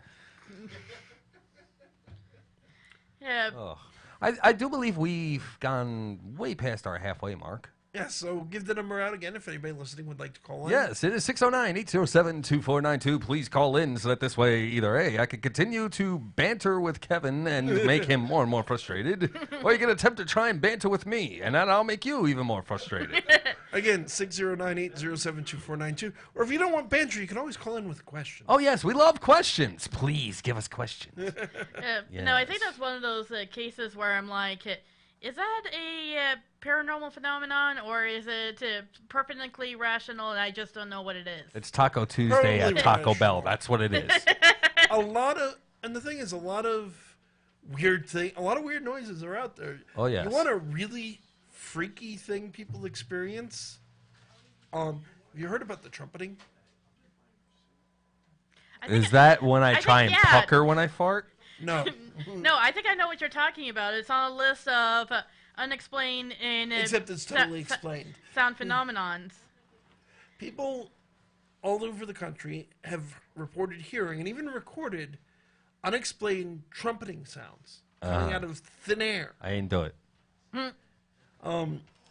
S3: Yeah.
S2: Oh. I do believe we've gone way past our halfway mark.
S1: Yeah, so give the number out again if anybody listening would like to call in.
S2: Yes, it is 609-807-2492. Please call in so that this way either A, I can continue to banter with Kevin and make him more and more frustrated, or you can attempt to try and banter with me, and then I'll make you even more frustrated.
S1: Again, 609-807-2492. Or if you don't want banter, you can always call in with a question.
S2: Oh, yes, we love questions. Please give us questions.
S3: No, I think that's one of those cases where I'm like... Is that a paranormal phenomenon, or is it perfectly rational and I just don't know what it is?
S2: It's Taco Tuesday at Taco Bell. That's what it is.
S1: And the thing is, a lot of weird noises are out there.
S2: Oh, yes.
S1: You want a really freaky thing people experience? Have you heard about the trumpeting?
S2: Is that when I try and pucker when I fart?
S1: No.
S3: No, I think I know what you're talking about. It's on a list of unexplained and
S1: except it's totally explained.
S3: Sound phenomenons.
S1: People all over the country have reported hearing and even recorded unexplained trumpeting sounds coming out of thin air.
S2: I ain't do it.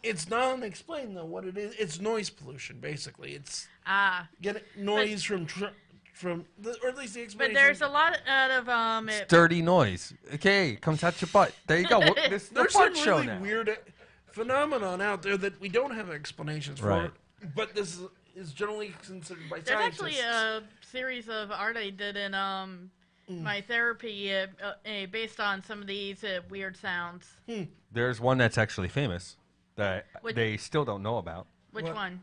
S1: It's not unexplained though. What it is, it's noise pollution. Basically, it's getting noise from or at least the explanation.
S3: But there's a lot of
S2: it's dirty noise. Okay, come touch your butt. There you go. This is the fart show
S1: really
S2: now.
S1: Weird phenomenon out there that we don't have explanations for. But this is generally considered by scientists.
S3: There's actually a series of art I did in my therapy based on some of these weird sounds.
S2: There's one that's actually famous that they still don't know about.
S3: Which one?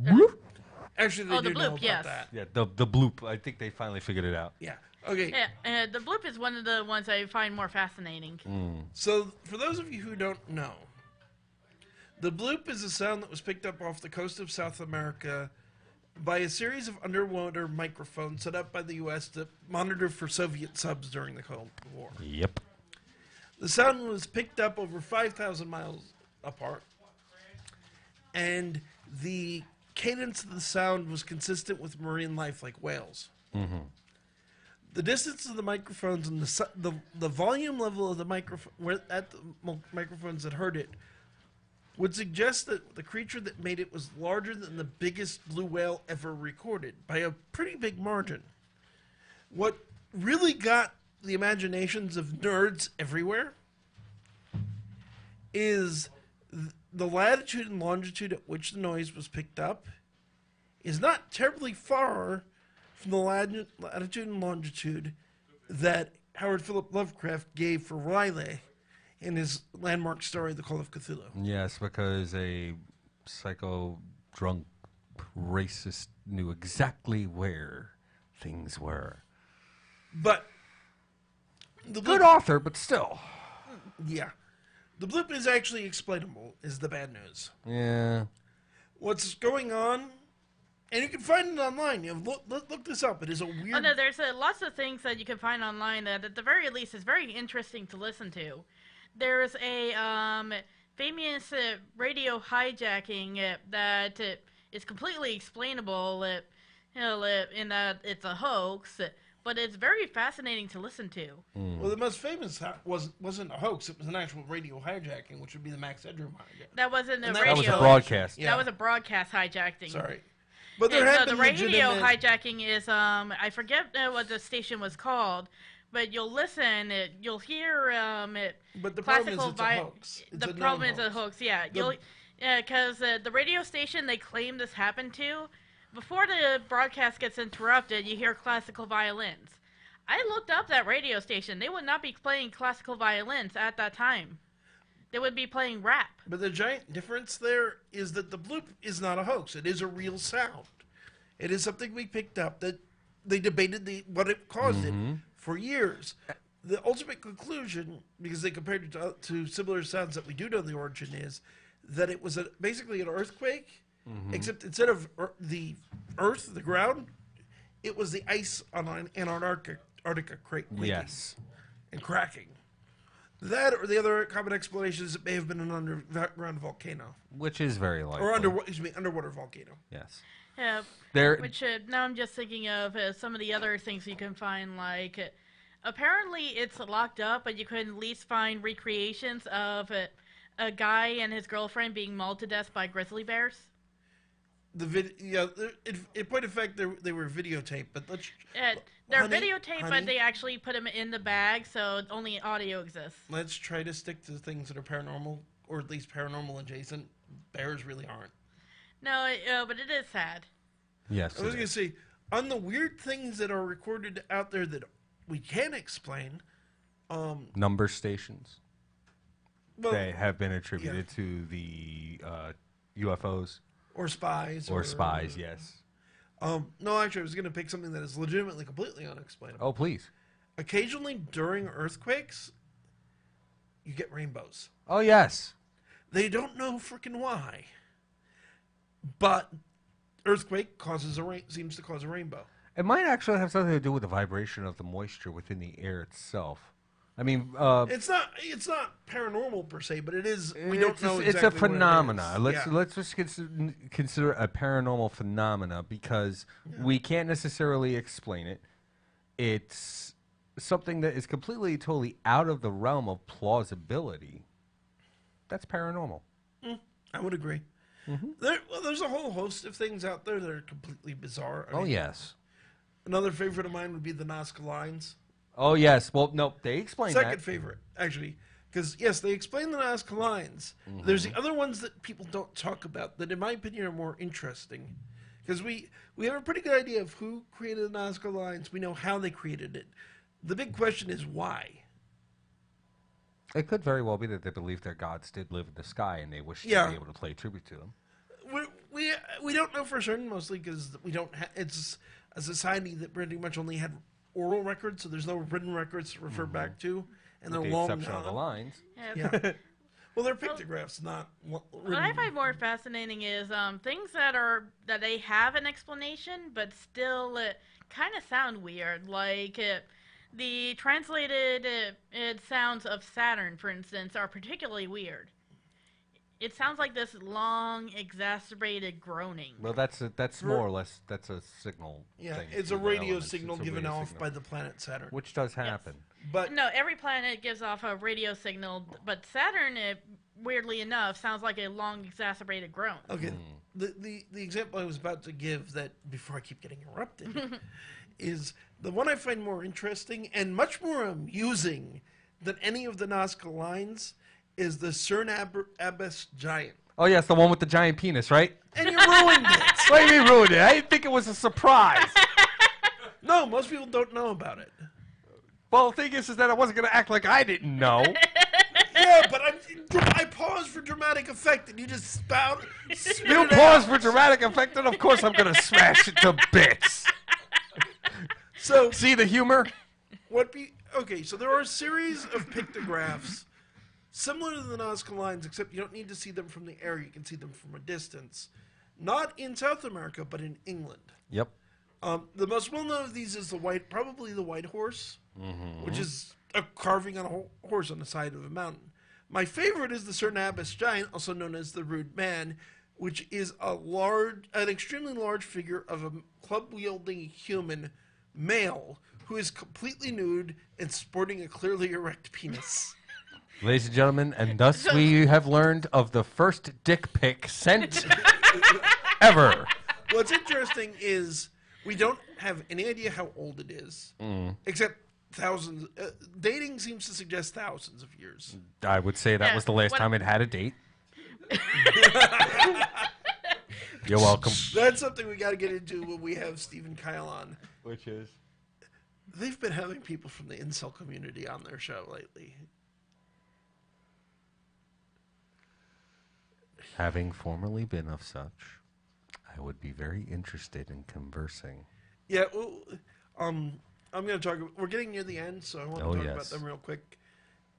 S2: Bloop.
S1: Actually, they do
S3: the bloop,
S1: know about
S3: yes.
S1: that.
S2: Yeah, the bloop. I think they finally figured it out.
S1: Yeah. Okay.
S3: Yeah, the bloop is one of the ones I find more fascinating.
S1: So, for those of you who don't know, the bloop is a sound that was picked up off the coast of South America by a series of underwater microphones set up by the U.S. to monitor for Soviet subs during the Cold War.
S2: Yep.
S1: The sound was picked up over 5,000 miles apart, and the cadence of the sound was consistent with marine life like whales.
S2: Mm-hmm.
S1: The distance of the microphones and the volume level of the microphone at the microphones that heard it would suggest that the creature that made it was larger than the biggest blue whale ever recorded by a pretty big margin. What really got the imaginations of nerds everywhere is the latitude and longitude at which the noise was picked up is not terribly far from the latitude and longitude that Howard Philip Lovecraft gave for Riley in his landmark story, The Call of Cthulhu.
S2: Yes, because a psycho-drunk racist knew exactly where things were.
S1: But
S2: the good author, but still.
S1: Yeah. The blip is actually explainable, is the bad news.
S2: Yeah.
S1: What's going on, and you can find it online. You know, look this up. It is a weird...
S3: Oh, no, there's lots of things that you can find online that, at the very least, is very interesting to listen to. There's a famous radio hijacking that is completely explainable in that it's a hoax, but it's very fascinating to listen to.
S2: Mm.
S1: Well, the most famous wasn't a hoax. It was an actual radio hijacking, which would be the Max Headroom hijack.
S3: That wasn't a radio.
S2: That was a broadcast.
S3: Yeah. That was a broadcast hijacking.
S1: Sorry. But there had been
S3: the radio
S1: legitimate...
S3: hijacking is, I forget what the station was called, but you'll listen, you'll hear
S1: But the
S3: classical
S1: problem is it's a hoax. It's
S3: the
S1: a
S3: problem is
S1: non-hoax.
S3: a hoax, yeah. Because the radio station they claim this happened to, before the broadcast gets interrupted, you hear classical violins. I looked up that radio station. They would not be playing classical violins at that time. They would be playing rap.
S1: But the giant difference there is that the bloop is not a hoax. It is a real sound. It is something we picked up that they debated what it caused it for years. The ultimate conclusion, because they compared it to similar sounds that we do know the origin, is that it was basically an earthquake, except instead of the earth, the ground, it was the ice on Antarctica quaking and cracking. That or the other common explanation is it may have been an underground volcano.
S2: Which is very likely.
S1: Or underwater volcano.
S2: Yes.
S3: Yeah, which now I'm just thinking of some of the other things you can find, like apparently it's locked up, but you can at least find recreations of a guy and his girlfriend being mauled to death by grizzly bears.
S1: In point of fact, they were videotaped, but let's...
S3: they're videotaped, but they actually put them in the bag, so only audio exists.
S1: Let's try to stick to things that are paranormal, or at least paranormal adjacent. Bears really aren't.
S3: No, but it is sad.
S2: Yes.
S1: I was going to say, on the weird things that are recorded out there that we can't explain...
S2: number stations.
S1: Well,
S2: they have been attributed to the UFOs.
S1: Or spies.
S2: Or spies, yes.
S1: No, actually, I was going to pick something that is legitimately completely unexplainable.
S2: Oh, please.
S1: Occasionally, during earthquakes, you get rainbows.
S2: Oh, yes.
S1: They don't know freaking why. But earthquake seems to cause a rainbow.
S2: It might actually have something to do with the vibration of the moisture within the air itself. I mean,
S1: it's not paranormal per se, but it is. We don't know exactly.
S2: It's a phenomena.
S1: What it is.
S2: Let's just consider a paranormal phenomena because we can't necessarily explain it. It's something that is completely, totally out of the realm of plausibility. That's paranormal.
S1: I would agree. There's a whole host of things out there that are completely bizarre. I mean,
S2: yes.
S1: Another favorite of mine would be the Nazca lines.
S2: Oh, yes. Well, no, they explain that.
S1: Second favorite, actually. Because, yes, they explain the Nazca lines. There's the other ones that people don't talk about that, in my opinion, are more interesting. Because we have a pretty good idea of who created the Nazca lines. We know how they created it. The big question is why.
S2: It could very well be that they believe their gods did live in the sky and they wish to be able to pay tribute to them.
S1: We don't know for certain, mostly because we don't. It's a society that pretty much only had oral records, so there's no written records to refer back to, and they're long
S2: exception of the lines.
S3: Yeah.
S1: Well, they're pictographs, not.
S3: What I find more fascinating is things that they have an explanation, but still kind of sound weird. Like the translated sounds of Saturn, for instance, are particularly weird. It sounds like this long, exacerbated groaning.
S2: Well, that's more or less a signal.
S1: Yeah,
S2: thing
S1: it's a radio signal given off by the planet Saturn,
S2: which does happen.
S3: Yes.
S1: But
S3: no, every planet gives off a radio signal, but Saturn, weirdly enough, sounds like a long, exacerbated groan.
S1: Okay, the example I was about to give, that before I keep getting interrupted, is the one I find more interesting and much more amusing than any of the Nazca lines. Is the Cernabis giant.
S2: Oh, yes, the one with the giant penis, right?
S1: And you ruined it.
S2: What do you mean ruined it? I didn't think it was a surprise.
S1: No, most people don't know about it.
S2: Well, the thing is that I wasn't going to act like I didn't know.
S1: Yeah, but I paused for dramatic effect, and you just spout.
S2: You paused for dramatic effect, and of course I'm going to smash it to bits.
S1: So
S2: see the humor?
S1: Okay, so there are a series of pictographs similar to the Nazca lines, except you don't need to see them from the air. You can see them from a distance. Not in South America, but in England.
S2: Yep.
S1: The most well-known of these is probably the white horse, which is a carving on a horse on the side of a mountain. My favorite is the Cernabis giant, also known as the Rude Man, which is an extremely large figure of a club-wielding human male who is completely nude and sporting a clearly erect penis.
S2: Ladies and gentlemen, and thus we have learned of the first dick pic sent ever.
S1: What's interesting is we don't have any idea how old it is, except thousands. Dating seems to suggest thousands of years.
S2: I would say that was the last time it had a date. You're welcome.
S1: That's something we got to get into when we have Steve and Kyle on.
S2: Which is?
S1: They've been having people from the incel community on their show lately.
S2: Having formerly been of such, I would be very interested in conversing.
S1: Yeah, well, I'm going to talk. We're getting near the end, so I want to talk about them real quick.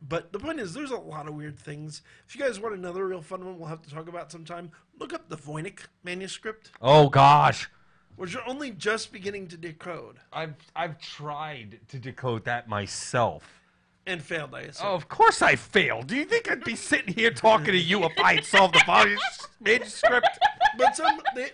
S1: But the point is, there's a lot of weird things. If you guys want another real fun one, we'll have to talk about sometime. Look up the Voynich manuscript.
S2: Oh gosh,
S1: which you're only just beginning to decode.
S2: I've tried to decode that myself.
S1: And failed, I assume.
S2: Oh, of course I failed. Do you think I'd be sitting here talking to you if I had solved the manuscript?
S1: But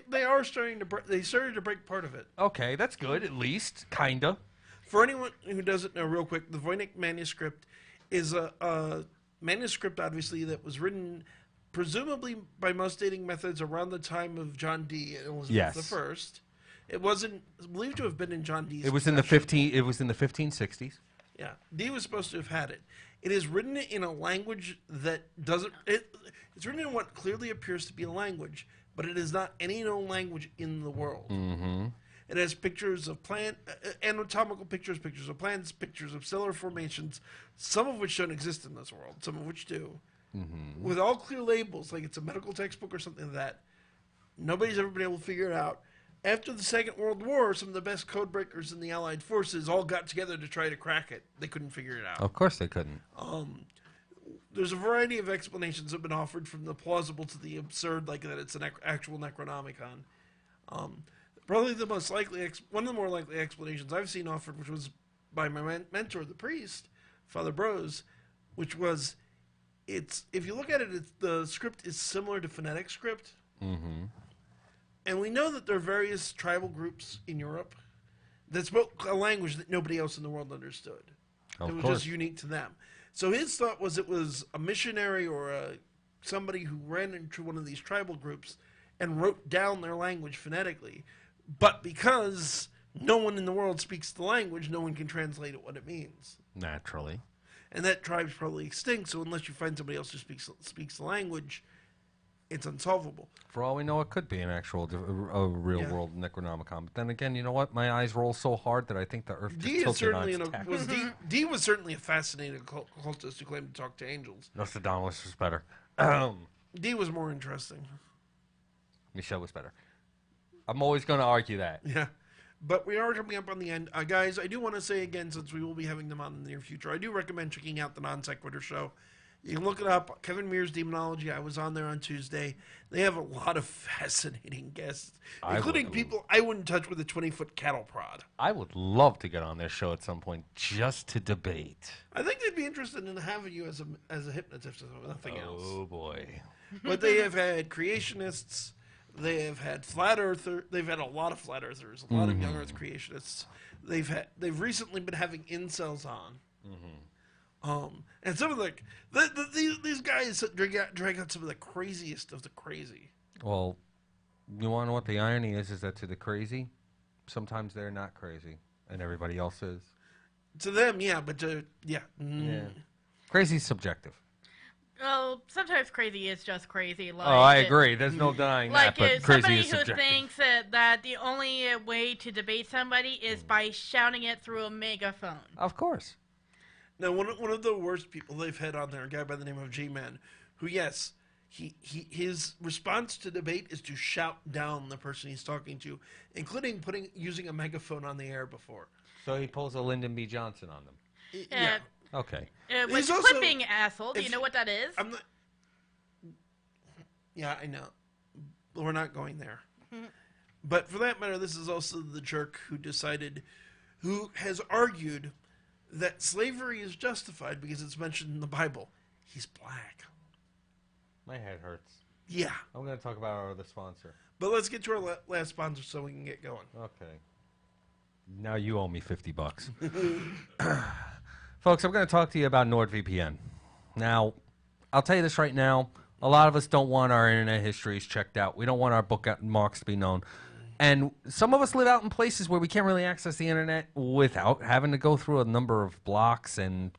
S1: they are starting to they started to break part of it.
S2: Okay, that's good, at least, kinda.
S1: For anyone who doesn't know, real quick, the Voynich manuscript is a manuscript, obviously, that was written presumably by most dating methods around the time of John Dee and Elizabeth I. It wasn't believed to have been in John Dee's.
S2: It was in the 1560s.
S1: Yeah, Dee was supposed to have had it. It is written in a language that doesn't. It's written in what clearly appears to be a language, but it is not any known language in the world.
S2: Mm-hmm.
S1: It has pictures of anatomical pictures, pictures of plants, pictures of stellar formations, some of which don't exist in this world, some of which do, with all clear labels, like it's a medical textbook or something like that. Nobody's ever been able to figure it out. After the Second World War, some of the best code breakers in the Allied forces all got together to try to crack it. They couldn't figure it out.
S2: Of course they couldn't.
S1: There's a variety of explanations that have been offered, from the plausible to the absurd, like that it's an actual Necronomicon. Probably the most likely, one of the more likely explanations I've seen offered, which was by my mentor, the priest, Father Brose, which was, if you look at it, the script is similar to phonetic script.
S2: Mm-hmm.
S1: And we know that there are various tribal groups in Europe that spoke a language that nobody else in the world understood. It was just unique to them. So his thought was it was a missionary or somebody who ran into one of these tribal groups and wrote down their language phonetically. But because no one in the world speaks the language, no one can translate it what it means.
S2: Naturally.
S1: And that tribe's probably extinct, so unless you find somebody else who speaks the language, it's unsolvable.
S2: For all we know, it could be an actual, real-world Necronomicon. But then again, you know what? My eyes roll so hard that I think the Earth just tilted on its axis.
S1: Dee was certainly a fascinating occultist who claimed to talk to angels.
S2: Nostradamus was better.
S1: Dee was more interesting.
S2: Michelle was better. I'm always going to argue that.
S1: Yeah. But we are coming up on the end. Guys, I do want to say again, since we will be having them on in the near future, I do recommend checking out the Non Sequitor Show. You can look it up. Kevin Mears Demonology. I was on there on Tuesday. They have a lot of fascinating guests, including people I wouldn't touch with a 20-foot cattle prod.
S2: I would love to get on their show at some point just to debate.
S1: I think they'd be interested in having you as a hypnotist, if nothing else.
S2: Oh, boy.
S1: But they have had creationists. They have had flat earthers. They've had a lot of flat earthers, a lot of young earth creationists. They've recently been having incels on. And some of these guys drag out some of the craziest of the crazy.
S2: Well, you want to know what the irony is that to the crazy, sometimes they're not crazy, and everybody else is.
S1: To them, yeah, but
S2: Yeah. Crazy's subjective.
S3: Well, sometimes crazy is just crazy. Like,
S2: I agree. There's no denying that, but crazy is subjective.
S3: Somebody who thinks that the only way to debate somebody is by shouting it through a megaphone.
S2: Of course.
S1: Now, one of the worst people they've had on there, a guy by the name of G-Man, who, yes, his response to debate is to shout down the person he's talking to, including using a megaphone on the air before.
S2: So he pulls a Lyndon B. Johnson on them.
S1: Yeah.
S2: Okay.
S3: Which clipping, asshole. Do you know what that is?
S1: I'm not. Yeah, I know. But we're not going there. But for that matter, this is also the jerk who has argued that slavery is justified because it's mentioned in the Bible. He's black.
S2: My head hurts.
S1: Yeah.
S2: I'm going to talk about our other sponsor.
S1: But let's get to our last sponsor so we can get going.
S2: Okay. Now you owe me $50. Folks, I'm going to talk to you about NordVPN. Now, I'll tell you this right now. A lot of us don't want our internet histories checked out. We don't want our bookmarks to be known. And some of us live out in places where we can't really access the internet without having to go through a number of blocks. And,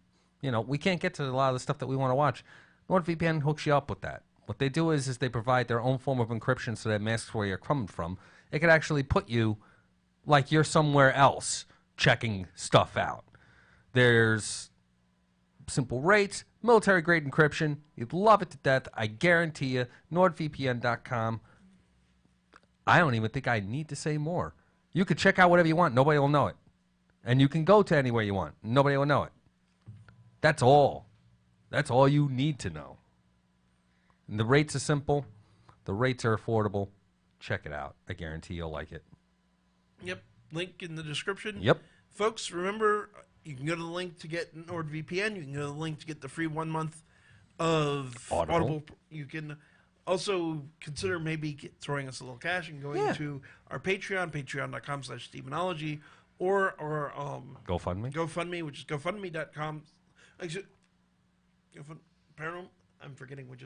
S2: we can't get to a lot of the stuff that we want to watch. NordVPN hooks you up with that. What they do is they provide their own form of encryption so that it masks where you're coming from. It could actually put you like you're somewhere else checking stuff out. There's simple rates, military-grade encryption. You'd love it to death. I guarantee you. NordVPN.com. I don't even think I need to say more. You could check out whatever you want. Nobody will know it. And you can go to anywhere you want. Nobody will know it. That's all. That's all you need to know. And the rates are simple. The rates are affordable. Check it out. I guarantee you'll like it.
S1: Yep. Link in the description.
S2: Yep.
S1: Folks, remember, you can go to the link to get NordVPN. You can go to the link to get the free 1 month of Audible. You can also consider maybe throwing us a little cash and going to our Patreon, patreon.com/demonology, or GoFundMe, which is GoFundMe.com. Actually, Paranormal. I'm forgetting what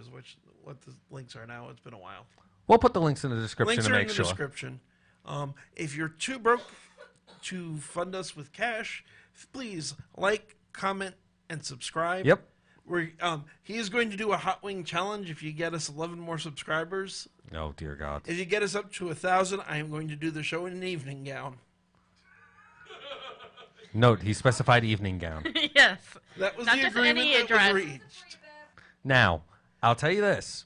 S1: the links are now. It's been a while.
S2: We'll put the links in the description to make sure.
S1: Links are in the description. If you're too broke to fund us with cash, please like, comment, and subscribe.
S2: Yep.
S1: He is going to do a hot wing challenge if you get us 11 more subscribers.
S2: Oh, dear God.
S1: If you get us up to 1,000, I am going to do the show in an evening gown.
S2: Note, he specified evening gown.
S3: Yes.
S1: That was the agreement that was reached.
S2: Now, I'll tell you this,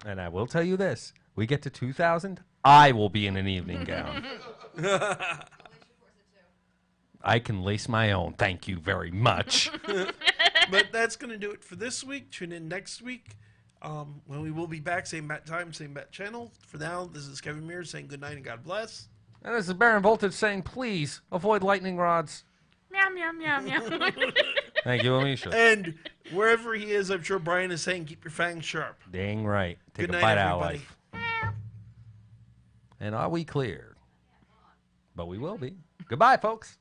S2: and I will tell you this. We get to 2,000, I will be in an evening gown. I can lace my own. Thank you very much.
S1: But that's going to do it for this week. Tune in next week when we will be back. Same bat time, same bat channel. For now, this is Kevin Mears saying good night and God bless.
S2: And this is Baron Voltage saying, please avoid lightning rods.
S3: Meow, meow, meow, meow.
S2: Thank you, Amisha.
S1: And wherever he is, I'm sure Brian is saying, keep your fangs sharp.
S2: Dang right. Take
S1: Good
S2: a
S1: night,
S2: bite out of
S1: everybody.
S2: life. And are we clear? But we will be. Goodbye, folks.